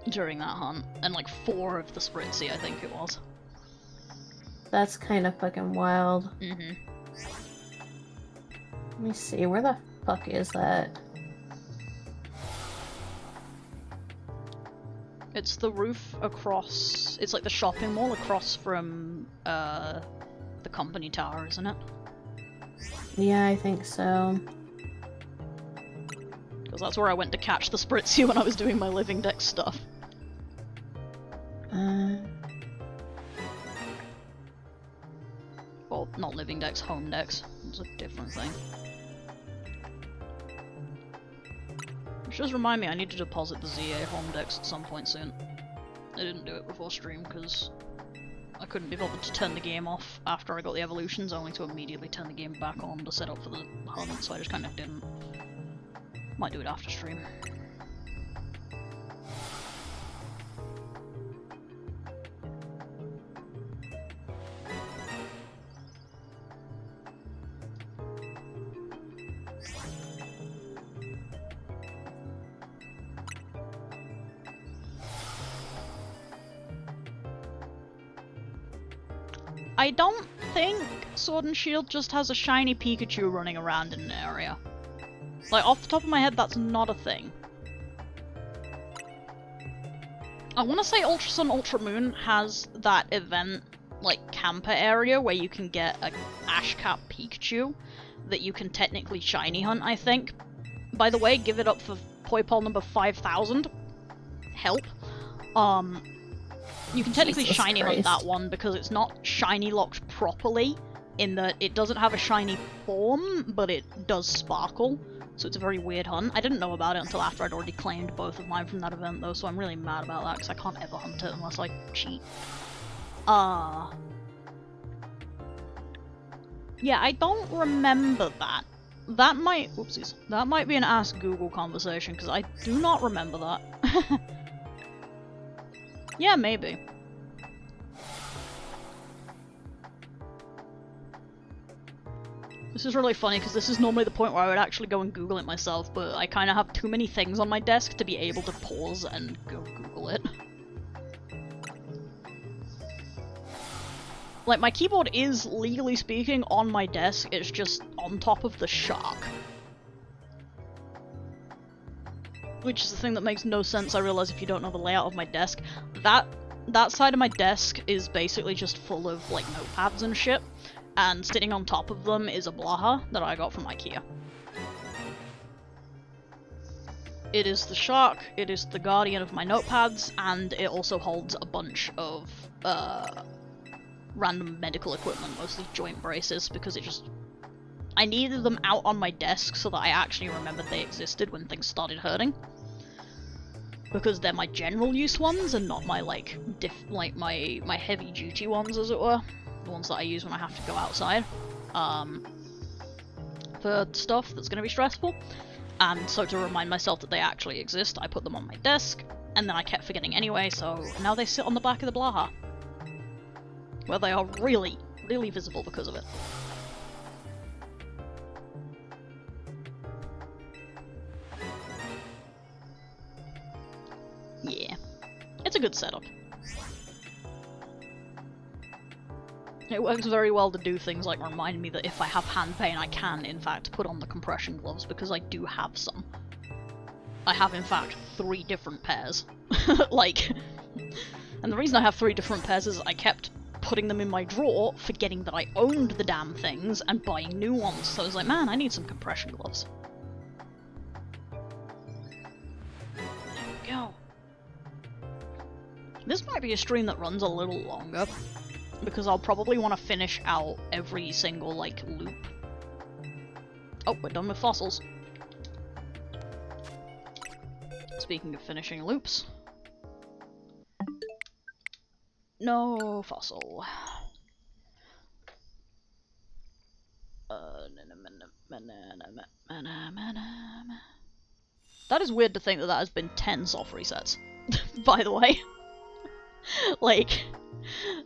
During that hunt. And like 4 of the Spritzy, I think it was. That's kind of fucking wild. Mm-hmm. Let me see, where the fuck is that? It's the roof across... It's like the shopping mall across from, the company tower, isn't it? Yeah, I think so. Because that's where I went to catch the Spritzy when I was doing my Living Dex stuff. Well, not Living Dex, Home Dex. It's a different thing. Which does remind me I need to deposit the ZA Home Dex at some point soon. I didn't do it before stream because I couldn't be bothered to turn the game off after I got the evolutions, only to immediately turn the game back on to set up for the hunt, so I just kind of didn't. Might do it after stream. I don't think Sword and Shield just has a shiny Pikachu running around in an area. Like, off the top of my head, that's not a thing. I want to say Ultra Sun, Ultra Moon has that event, like, camper area where you can get a Ashcap Pikachu that you can technically shiny hunt, I think. By the way, give it up for Poipole number 5000. Help. You can technically Jesus shiny Christ. hunt that one because it's not shiny locked properly, in that it doesn't have a shiny form, but it does sparkle. So it's a very weird hunt. I didn't know about it until after I'd already claimed both of mine from that event though, so I'm really mad about that because I can't ever hunt it unless I cheat. Yeah, I don't remember that. That might... Whoopsies. That might be an Ask Google conversation because I do not remember that. Yeah, maybe. This is really funny because this is normally the point where I would actually go and Google it myself, but I kind of have too many things on my desk to be able to pause and go Google it. Like, my keyboard is, legally speaking, on my desk, it's just on top of the shark. Which is the thing that makes no sense, I realize, if you don't know the layout of my desk. That side of my desk is basically just full of, like, notepads and shit, and sitting on top of them is a Blaha that I got from IKEA. It is the shark, it is the guardian of my notepads, and it also holds a bunch of, random medical equipment, mostly joint braces, because it just... I needed them out on my desk so that I actually remembered they existed when things started hurting. Because they're my general use ones and not my, like, my heavy duty ones, as it were. The ones that I use when I have to go outside. For stuff that's gonna be stressful. And so to remind myself that they actually exist, I put them on my desk, and then I kept forgetting anyway, so now they sit on the back of the Blaha. Where they are really, really visible because of it. Yeah. It's a good setup. It works very well to do things like remind me that if I have hand pain, I can, in fact, put on the compression gloves, because I do have some. I have, in fact, 3 different pairs. Like... And the reason I have 3 different pairs is I kept putting them in my drawer, forgetting that I owned the damn things, and buying new ones. So I was like, man, I need some compression gloves. There we go. This might be a stream that runs a little longer, because I'll probably want to finish out every single, like, loop. Oh, we're done with fossils. Speaking of finishing loops... No fossil. That is weird to think that that has been 10 soft resets, by the way. Like,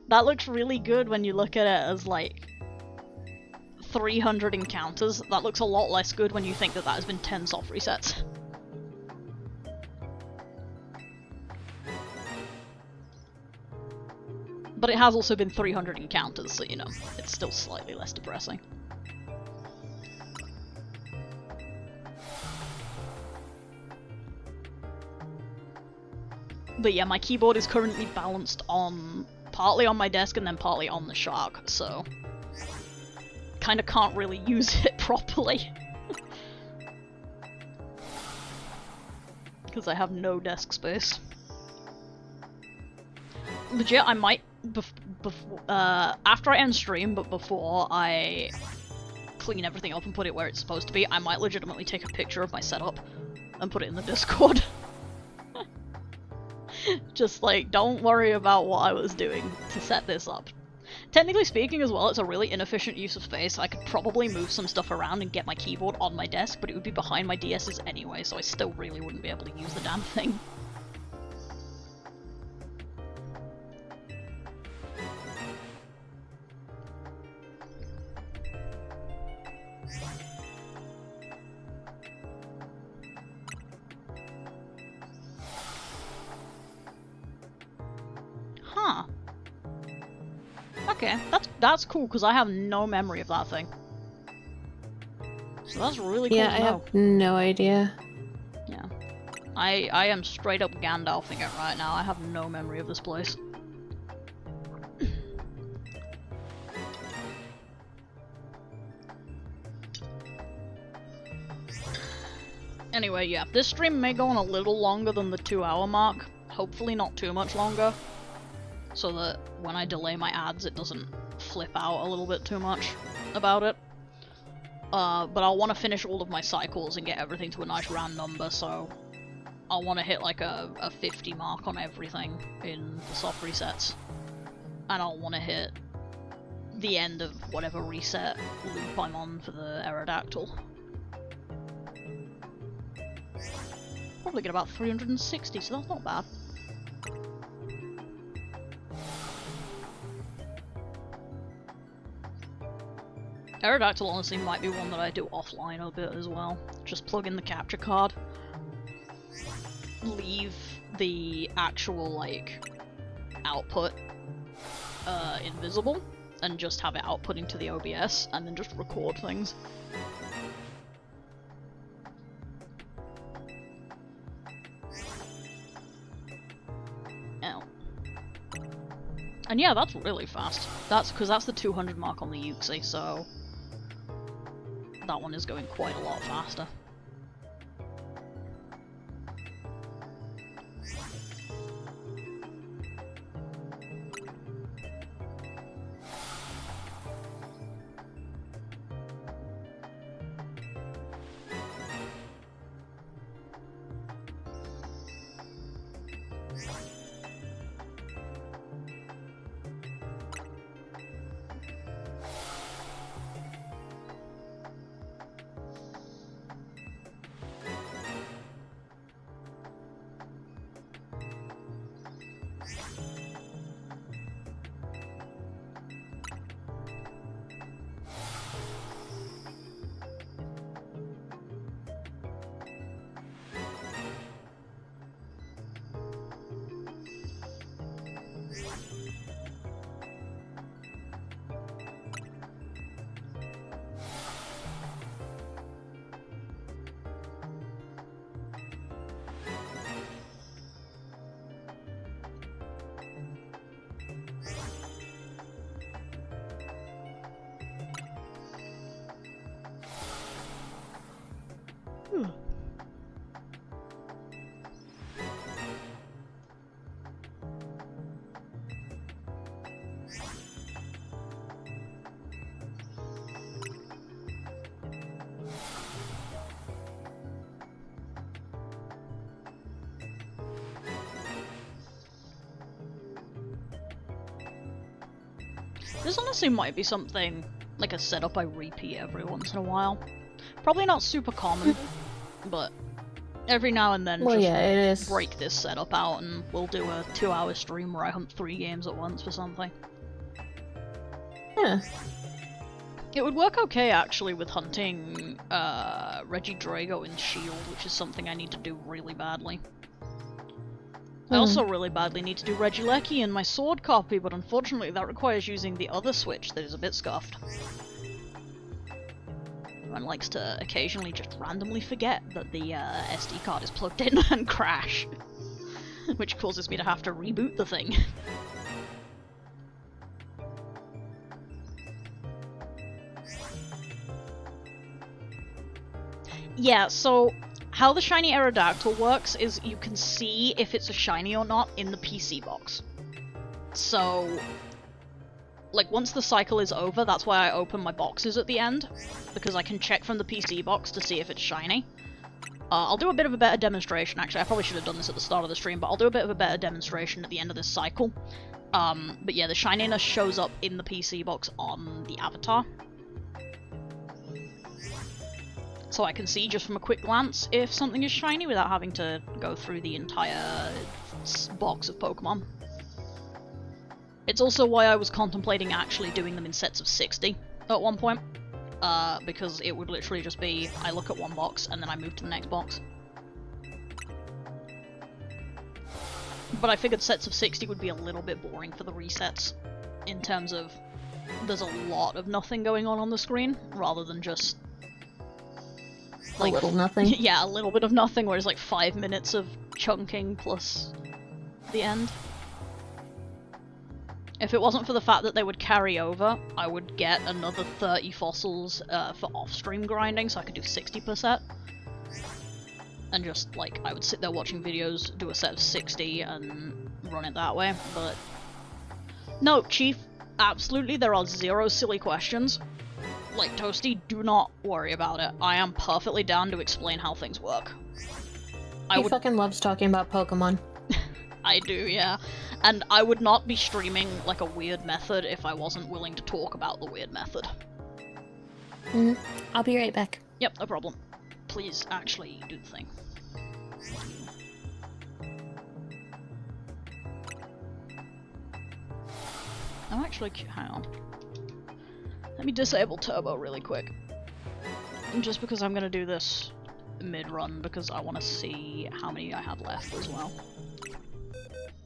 that looks really good when you look at it as, like, 300 encounters. That looks a lot less good when you think that that has been 10 soft resets. But it has also been 300 encounters, so, you know, it's still slightly less depressing. But yeah, my keyboard is currently balanced on... partly on my desk and then partly on the shark, so... kinda can't really use it properly. Because I have no desk space. Legit, I might... after I end stream, but before I clean everything up and put it where it's supposed to be, I might legitimately take a picture of my setup and put it in the Discord. Just like, don't worry about what I was doing to set this up. Technically speaking as well, it's a really inefficient use of space. I could probably move some stuff around and get my keyboard on my desk, but it would be behind my DS's anyway, so I still really wouldn't be able to use the damn thing. Huh. Okay, that's cool, because I have no memory of that thing. So that's really cool to know. I have no idea. Yeah. I am straight up Gandalfing it right now. I have no memory of this place. Anyway, yeah, this stream may go on a little longer than the 2-hour mark. Hopefully not too much longer. So that when I delay my ads, it doesn't flip out a little bit too much about it. But I'll want to finish all of my cycles and get everything to a nice round number, so I'll want to hit like a 50 mark on everything in the soft resets. And I'll want to hit the end of whatever reset loop I'm on for the Aerodactyl. Probably get about 360, so that's not bad. Aerodactyl honestly might be one that I do offline a bit as well. Just plug in the capture card, leave the actual, like, output invisible, and just have it outputting to the OBS, and then just record things. Ow. And yeah, that's really fast. That's because that's the 200 mark on the Yuxi, so that one is going quite a lot faster. This honestly might be something, like a setup I repeat every once in a while. Probably not super common, but every now and then Well, just yeah, it is. break this setup out and we'll do a 2-hour stream where I hunt 3 games at once for something. Yeah. It would work okay actually with hunting Reggie Drago in Shield, which is something I need to do really badly. I also really badly need to do Regieleki in my sword copy, but unfortunately that requires using the other switch that is a bit scuffed. One likes to occasionally just randomly forget that the SD card is plugged in and crash, which causes me to have to reboot the thing. Yeah, so how the shiny Aerodactyl works is you can see if it's a shiny or not in the PC box. So, like, once the cycle is over, that's why I open my boxes at the end, because I can check from the PC box to see if it's shiny. I'll do a bit of a better demonstration, actually. I probably should have done this at the start of the stream, but I'll do a bit of a better demonstration at the end of this cycle. But yeah, the shininess shows up in the PC box on the avatar. So I can see just from a quick glance if something is shiny without having to go through the entire box of Pokemon. It's also why I was contemplating actually doing them in sets of 60 at one point, because it would literally just be, I look at one box and then I move to the next box. But I figured sets of 60 would be a little bit boring for the resets, in terms of there's a lot of nothing going on the screen, rather than just like, a little nothing. Yeah, a little bit of nothing, where it's like 5 minutes of chunking plus the end. If it wasn't for the fact that they would carry over, I would get another 30 fossils for off-stream grinding, so I could do 60%. And just, like, I would sit there watching videos, do a set of 60, and run it that way, but... No, Chief, absolutely, there are 0 silly questions. Like, Toasty, do not worry about it. I am perfectly down to explain how things work. He fucking loves talking about Pokemon. I do, yeah. And I would not be streaming, like, a weird method if I wasn't willing to talk about the weird method. I'll be right back. Yep, no problem. Please actually do the thing. I'm actually... hang on. Let me disable Turbo really quick. Just because I'm gonna do this mid-run, because I want to see how many I have left as well.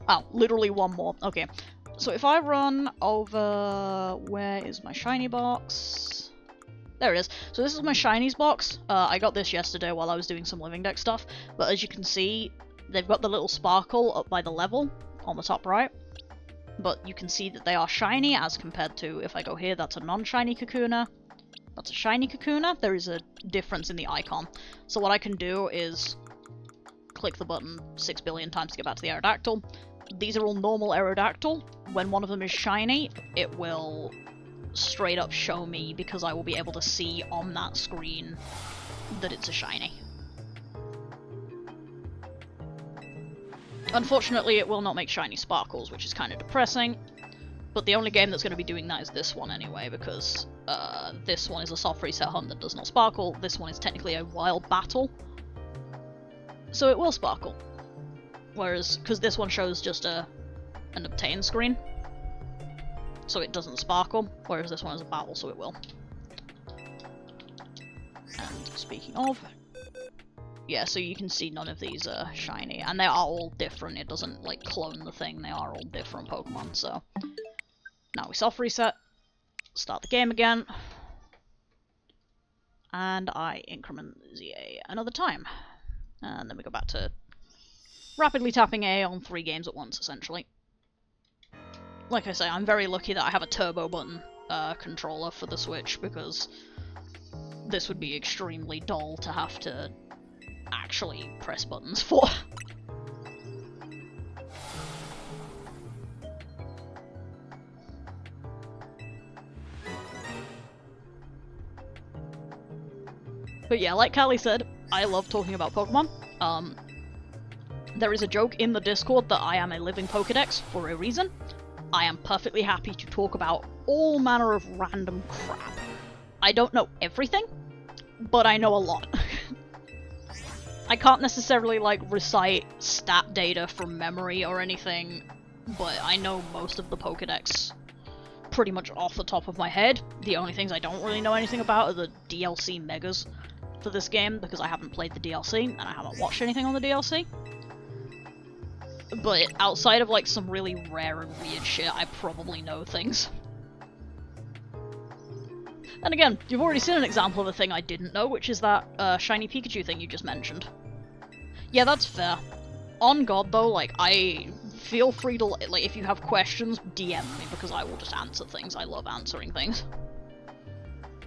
Oh, literally one more. Okay. So if I run over... where is my shiny box? There it is. So this is my shinies box. I got this yesterday while I was doing some Living Deck stuff, but as you can see, they've got the little sparkle up by the level on the top right. But you can see that they are shiny as compared to, if I go here, that's a non-shiny Kakuna. That's a shiny Kakuna. There is a difference in the icon. So what I can do is click the button 6 billion times to get back to the Aerodactyl. These are all normal Aerodactyl. When one of them is shiny, it will straight up show me, because I will be able to see on that screen that it's a shiny. Unfortunately, it will not make shiny sparkles, which is kind of depressing, but the only game that's going to be doing that is this one anyway, because this one is a soft reset hunt that does not sparkle, this one is technically a wild battle, so it will sparkle. Whereas, because this one shows just an obtain screen, so it doesn't sparkle, whereas this one is a battle, so it will. And speaking of... yeah, so you can see none of these are shiny, and they are all different. It doesn't, like, clone the thing, they are all different Pokemon, so... Now we soft reset, start the game again, and I increment ZA another time. And then we go back to rapidly tapping A on 3 games at once, essentially. Like I say, I'm very lucky that I have a turbo button controller for the Switch, because this would be extremely dull to have to actually press buttons for. But yeah, like Callie said, I love talking about Pokemon. There is a joke in the Discord that I am a living Pokedex for a reason. I am perfectly happy to talk about all manner of random crap. I don't know everything, but I know a lot. I can't necessarily, like, recite stat data from memory or anything, but I know most of the Pokedex pretty much off the top of my head. The only things I don't really know anything about are the DLC megas for this game, because I haven't played the DLC, and I haven't watched anything on the DLC. But outside of, like, some really rare and weird shit, I probably know things. And again, you've already seen an example of a thing I didn't know, which is that shiny Pikachu thing you just mentioned. Yeah, that's fair. On God, though, like, I feel free to, like, if you have questions, DM me, because I will just answer things. I love answering things.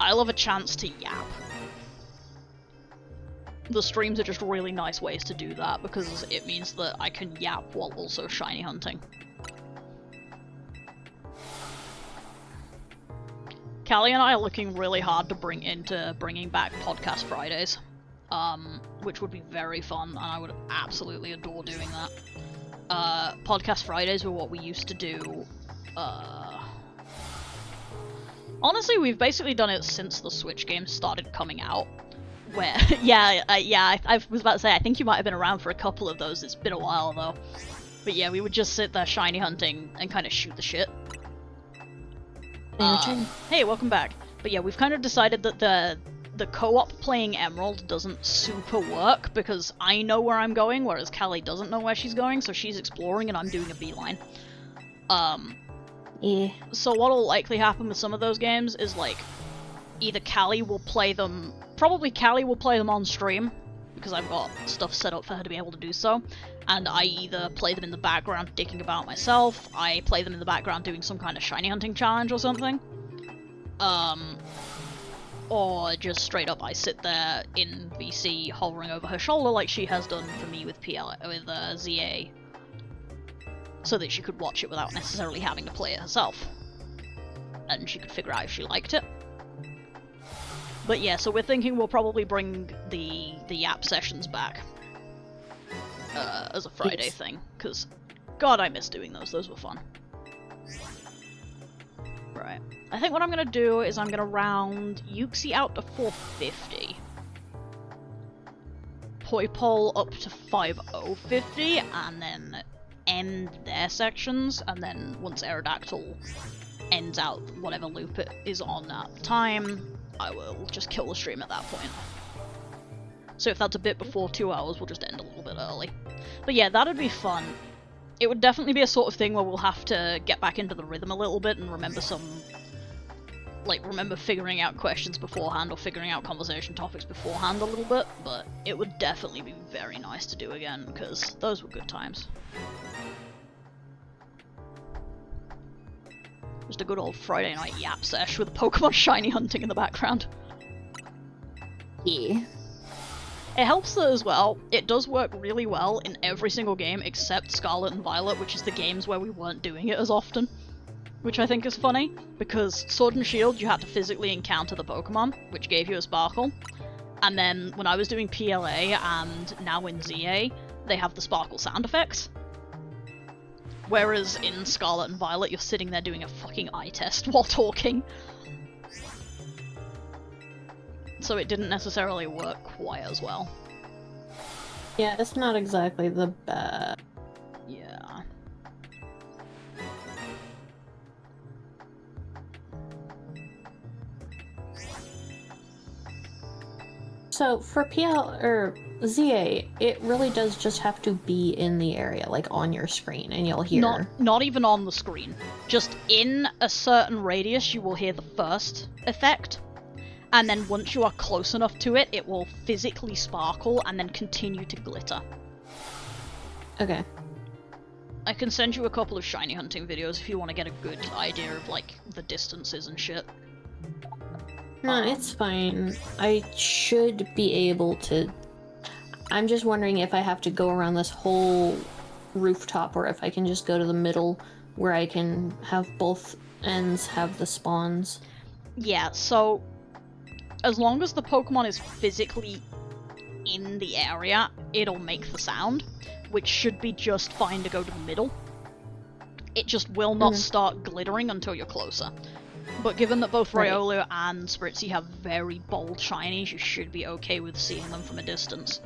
I love a chance to yap. The streams are just really nice ways to do that, because it means that I can yap while also shiny hunting. Callie and I are looking really hard to bringing back Podcast Fridays, which would be very fun, and I would absolutely adore doing that. Podcast Fridays were what we used to do. Honestly, we've basically done it since the Switch games started coming out. Where, I was about to say, I think you might have been around for a couple of those. It's been a while though. But yeah, we would just sit there shiny hunting and kind of shoot the shit. Hey, welcome back. But yeah, we've kind of decided that the co-op playing Emerald doesn't super work, because I know where I'm going, whereas Callie doesn't know where she's going, so she's exploring and I'm doing a beeline. Yeah. So what'll likely happen with some of those games is, like, either Callie will play them, probably Callie will play them on stream, because I've got stuff set up for her to be able to do so, and I either play them in the background dicking about myself, I play them in the background doing some kind of shiny hunting challenge or something, or just straight up I sit there in VC hovering over her shoulder like she has done for me with ZA, so that she could watch it without necessarily having to play it herself, and she could figure out if she liked it. But yeah, so we're thinking we'll probably bring the Yap sessions back as a Friday thing, because God, I miss doing those. Those were fun. Right. I think what I'm gonna do is I'm gonna round Yuxi out to 450, Poipole up to 5050, and then end their sections, and then once Aerodactyl ends out whatever loop it is on at the time, I will just kill the stream at that point. So if that's a bit before 2 hours, we'll just end a little bit early. But yeah, that'd be fun. It would definitely be a sort of thing where we'll have to get back into the rhythm a little bit and remember remember figuring out questions beforehand or figuring out conversation topics beforehand a little bit, but it would definitely be very nice to do again, because those were good times. Just a good old Friday night yap sesh with Pokemon shiny hunting in the background. Yeah. It helps that as well, it does work really well in every single game except Scarlet and Violet, which is the games where we weren't doing it as often. Which I think is funny, because Sword and Shield you had to physically encounter the Pokemon, which gave you a Sparkle. And then when I was doing PLA and now in ZA, they have the Sparkle sound effects. Whereas in Scarlet and Violet, you're sitting there doing a fucking eye test while talking. So it didn't necessarily work quite as well. Yeah, it's not exactly the best. Yeah. So for PL or ZA, it really does just have to be in the area, like on your screen, and you'll hear. Not even on the screen. Just in a certain radius, you will hear the first effect, and then once you are close enough to it, it will physically sparkle and then continue to glitter. Okay. I can send you a couple of shiny hunting videos if you want to get a good idea of like the distances and shit. No, it's fine. I should be able to. I'm just wondering if I have to go around this whole rooftop, or if I can just go to the middle where I can have both ends have the spawns. Yeah, so as long as the Pokemon is physically in the area, it'll make the sound, which should be just fine to go to the middle. it just will not start glittering until you're closer. But given that both Right. Rhyolio and Spritzy have very bold shinies, you should be okay with seeing them from a distance.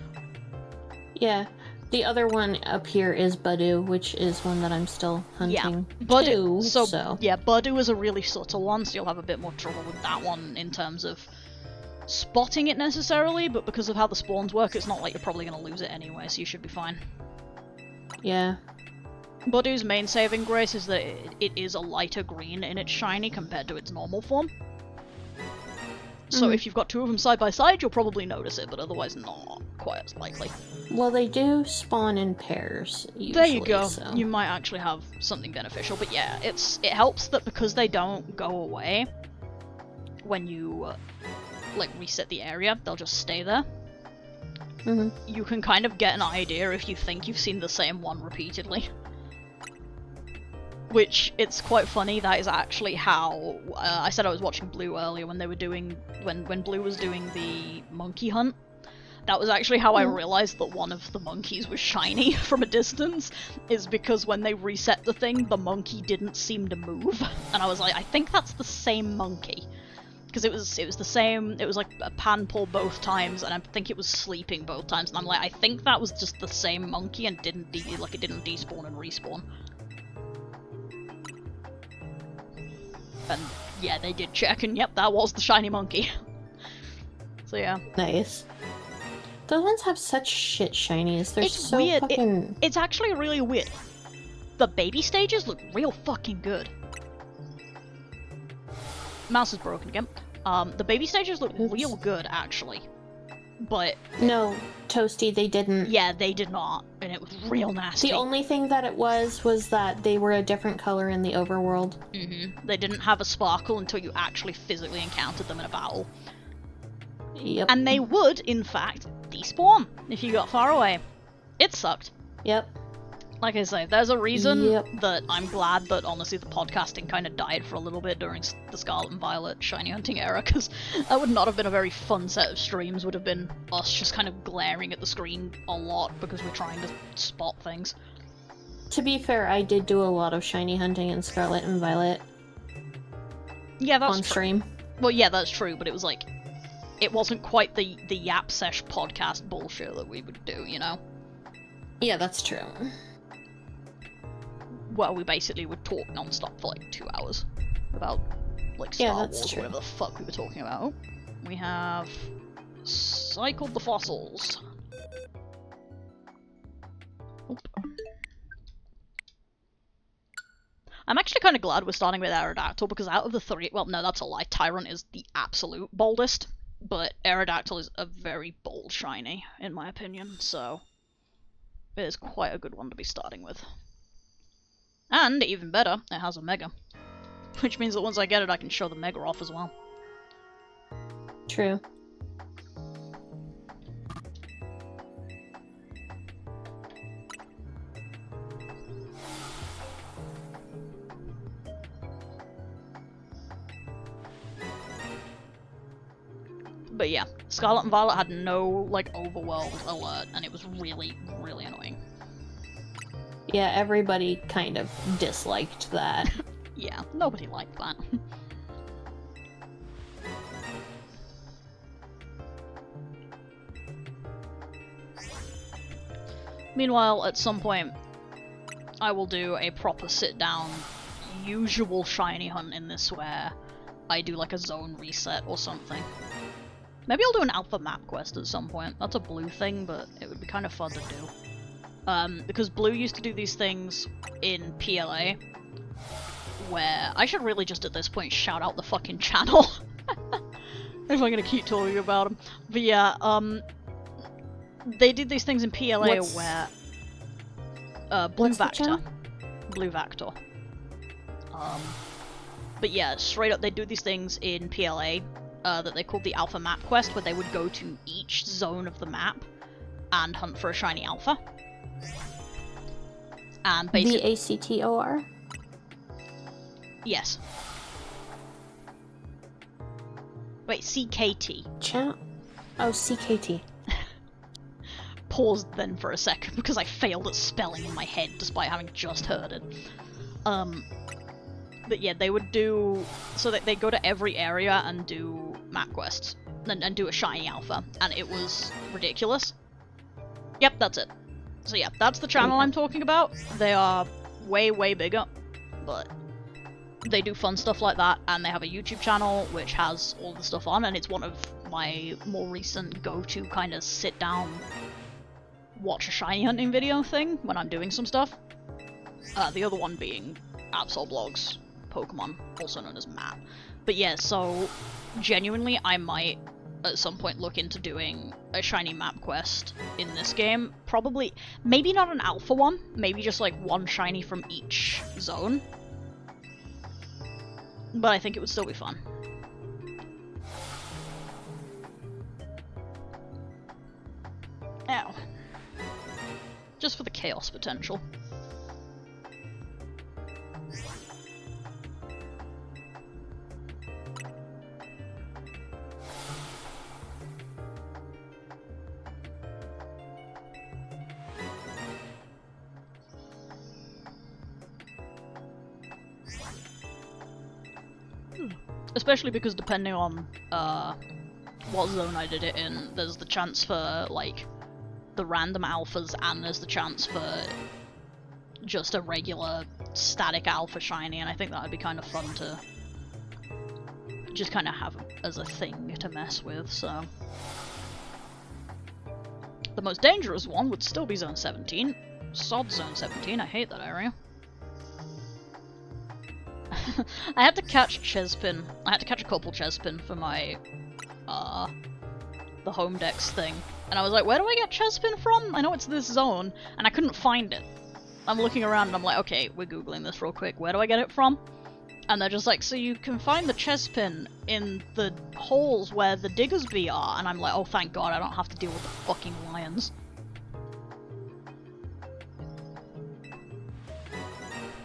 Yeah. The other one up here is Budu, which is one that I'm still hunting Budu, too, so... yeah, Budu is a really subtle one, so you'll have a bit more trouble with that one in terms of spotting it necessarily, but because of how the spawns work, it's not like you're probably going to lose it anyway, so you should be fine. Yeah. Budu's main saving grace is that it is a lighter green in its shiny compared to its normal form. So if you've got two of them side by side, you'll probably notice it, but otherwise not quite as likely. Well, they do spawn in pairs, usually, There you go. So. You might actually have something beneficial, but yeah, it helps that because they don't go away when you like reset the area, they'll just stay there. You can kind of get an idea if you think you've seen the same one repeatedly. Which, it's quite funny, that is actually how, I said I was watching Blue earlier when they were doing, when Blue was doing the monkey hunt. That was actually how I realised that one of the monkeys was shiny from a distance, is because when they reset the thing, the monkey didn't seem to move. And I was like, I think that's the same monkey. Because it was the same, it was like a pan pull both times, and I think it was sleeping both times, and I'm like, I think that was just the same monkey and it didn't despawn and respawn. And yeah, they did check, and yep, that was the shiny monkey. So yeah. Nice. Those ones have such shit shinies. They're It's so weird. fucking... It's actually really weird. The baby stages look real fucking good. Mouse is broken again. The baby stages look real good, actually. But... No, Toasty, they didn't. Yeah, they did not, and it was real nasty. The only thing that it was that they were a different color in the overworld. They didn't have a sparkle until you actually physically encountered them in a battle. Yep. And they would, in fact, despawn if you got far away. It sucked. Yep. Like I say, there's a reason Yep. that I'm glad that, honestly, the podcasting kind of died for a little bit during the Scarlet and Violet shiny hunting era, because that would not have been a very fun set of streams, would have been us just kind of glaring at the screen a lot because we're trying to spot things. To be fair, I did do a lot of shiny hunting in Scarlet and Violet Yeah, that's on true. stream. Well, yeah, that's true, but it was like, it wasn't quite the Yap Sesh podcast bullshit that we would do, you know? Yeah, that's true. Well, we basically would talk non-stop for like 2 hours about like Star Yeah, that's Wars true. or whatever the fuck we were talking about. We have cycled the fossils. Oop. I'm actually kind of glad we're starting with Aerodactyl, because out of the three, well, no, that's a lie. Tyrant is the absolute boldest, but Aerodactyl is a very bold shiny, in my opinion, so it is quite a good one to be starting with. And, even better, it has a Mega. Which means that once I get it, I can show the Mega off as well. True. But yeah, Scarlet and Violet had no, like, overworld alert, and it was really, really annoying. Yeah, everybody kind of disliked that. Yeah, nobody liked that. Meanwhile, at some point, I will do a proper sit-down, usual shiny hunt in this where I do like a zone reset or something. Maybe I'll do an alpha map quest at some point. That's a Blue thing, but it would be kind of fun to do. Because Blue used to do these things in PLA, where I should really just at this point shout out the fucking channel. If I'm gonna keep talking about them. But yeah, they did these things in PLA where Blue what's the Vector. channel? Blue Vector. But yeah, straight up they do these things in PLA that they called the Alpha Map Quest, where they would go to each zone of the map and hunt for a shiny alpha. And basically, VACTOR? yes. Wait, CKT. Oh, CKT. Paused then for a second because I failed at spelling in my head despite having just heard it. But yeah, they would do so that they go to every area and do map quests and do a shiny alpha, and it was ridiculous. Yep, that's it. So yeah, that's the channel I'm talking about. They are way bigger, but they do fun stuff like that, and they have a YouTube channel which has all the stuff on, and it's one of my more recent go-to kind of sit down, watch a shiny hunting video thing when I'm doing some stuff. The other one being Absol Blogs Pokemon, also known as Matt. But yeah, so genuinely I might at some point look into doing a shiny map quest in this game. Probably, maybe not an alpha one, maybe just like one shiny from each zone. But I think it would still be fun. Ow. Just for the chaos potential. Especially because depending on what zone I did it in, there's the chance for like the random alphas, and there's the chance for just a regular static alpha shiny, and I think that would be kind of fun to just kind of have as a thing to mess with. So the most dangerous one would still be Zone 17. Sod Zone 17, I hate that area. I had to catch Chespin. I had to catch a couple Chespin for my, the home decks thing. And I was like, where do I get Chespin from? I know it's this zone, and I couldn't find it. I'm looking around and I'm like, okay, we're googling this real quick. Where do I get it from? And they're just like, so you can find the Chespin in the holes where the Diggersby are. And I'm like, oh thank god, I don't have to deal with the fucking lions.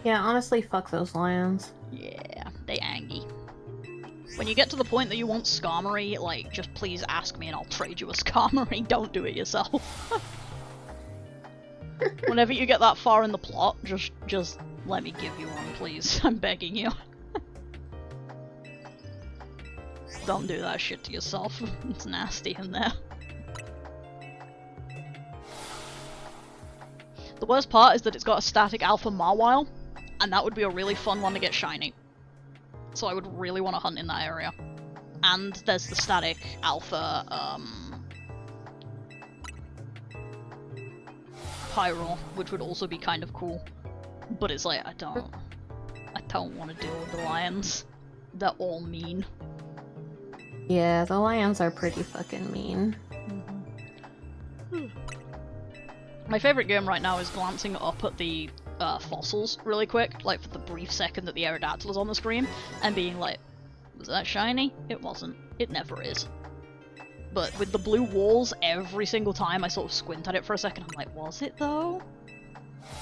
Yeah, honestly, fuck those lions. Yeah, they angry. When you get to the point that you want Skarmory, like, just please ask me and I'll trade you a Skarmory. Don't do it yourself. Whenever you get that far in the plot, just let me give you one, please. I'm begging you. Don't do that shit to yourself. It's nasty in there. The worst part is that it's got a static alpha Mawile, and that would be a really fun one to get shiny. So I would really want to hunt in that area. And there's the static alpha, Pyro, which would also be kind of cool. But it's like, I don't want to deal with the lions. They're all mean. Yeah, the lions are pretty fucking mean. My favorite game right now is glancing up at the fossils really quick, like for the brief second that the Aerodactyl is on the screen, and being like, was that shiny? It wasn't. It never is. But with the blue walls, every single time I sort of squint at it for a second, I'm like, was it though?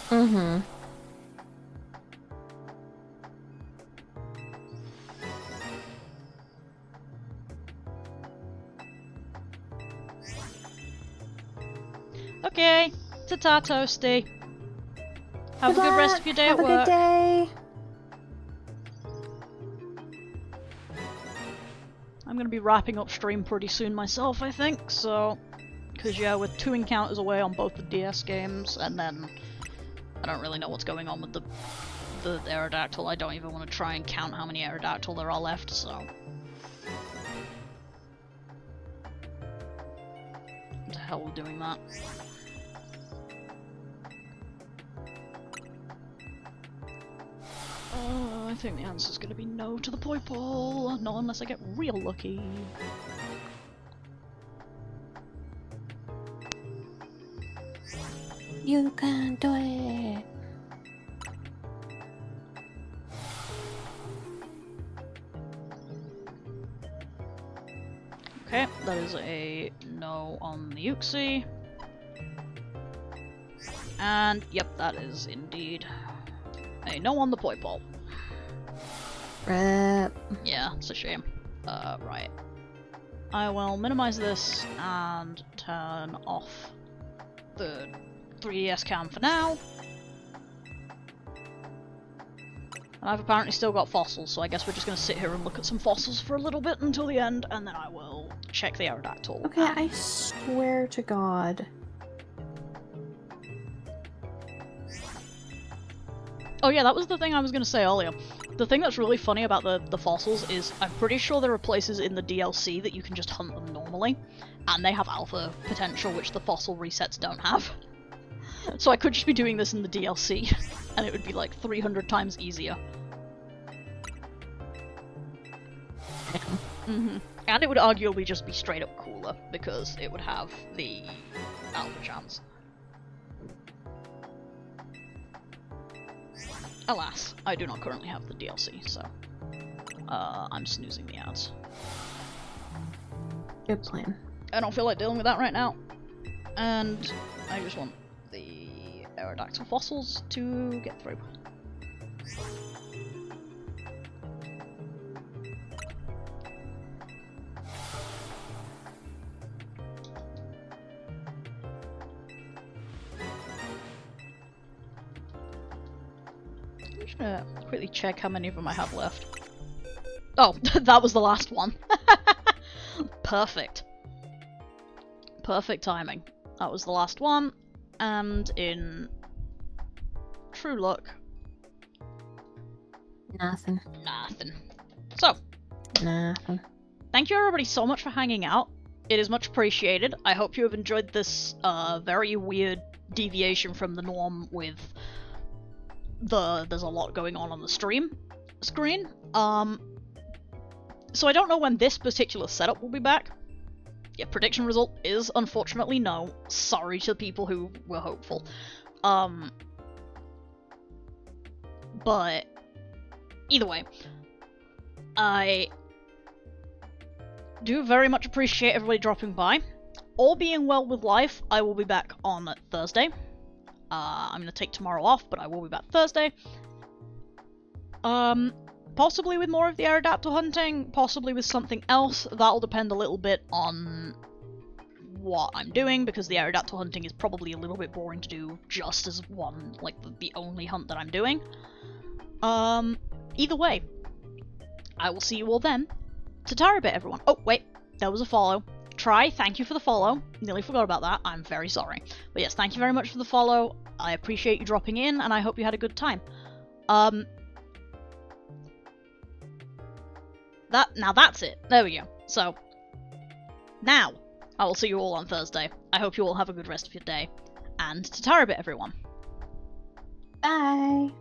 Mm-hmm. Okay, ta-ta Toasty. Have a good rest of your day at work. Have a good day. I'm gonna be wrapping up stream pretty soon myself, I think, so... Because, yeah, we're 2 encounters away on both the DS games, and then... I don't really know what's going on with the Aerodactyl. I don't even want to try and count how many Aerodactyl there are left, so... What the hell are we doing that? I think the answer's gonna be no to the Poipole. Not unless I get real lucky. You can do it. Okay, that is a no on the Uxie. And, yep, that is indeed a no on the Poipole. Rip. Yeah, it's a shame. Right. I will minimize this and turn off the 3DS cam for now. And I've apparently still got fossils, so I guess we're just going to sit here and look at some fossils for a little bit until the end, and then I will check the Aerodactyl. Okay, I swear to God. Oh yeah, that was the thing I was going to say earlier. The thing that's really funny about the fossils is I'm pretty sure there are places in the DLC that you can just hunt them normally, and they have alpha potential, which the fossil resets don't have. So I could just be doing this in the DLC, and it would be like 300 times easier. And it would arguably just be straight up cooler, because it would have the alpha chance. Alas, I do not currently have the DLC, so I'm snoozing the ads. Good plan. I don't feel like dealing with that right now, and I just want the Aerodactyl fossils to get through. I'm just gonna quickly check how many of them I have left. Oh, that was the last one. Perfect. Perfect timing. That was the last one, and in true luck, Nothing. nothing. So, Nothing. thank you everybody so much for hanging out. It is much appreciated. I hope you have enjoyed this very weird deviation from the norm with there's a lot going on the screen. So I don't know when this particular setup will be back. Yeah, prediction result is unfortunately no. Sorry to people who were hopeful. But either way, I do very much appreciate everybody dropping by. All being well with life, I will be back on Thursday. I'm gonna take tomorrow off, but I will be back Thursday. Possibly with more of the Aerodactyl hunting, possibly with something else. That'll depend a little bit on what I'm doing, because the Aerodactyl hunting is probably a little bit boring to do just as one, like, the only hunt that I'm doing. Either way, I will see you all then. Tatarabit, everyone. Oh, wait, there was a follow. Try, thank you for the follow. Nearly forgot about that. I'm very sorry. But yes, thank you very much for the follow. I appreciate you dropping in, and I hope you had a good time. Now that's it. There we go. So, now, I will see you all on Thursday. I hope you all have a good rest of your day. And Tatarabit, everyone. Bye.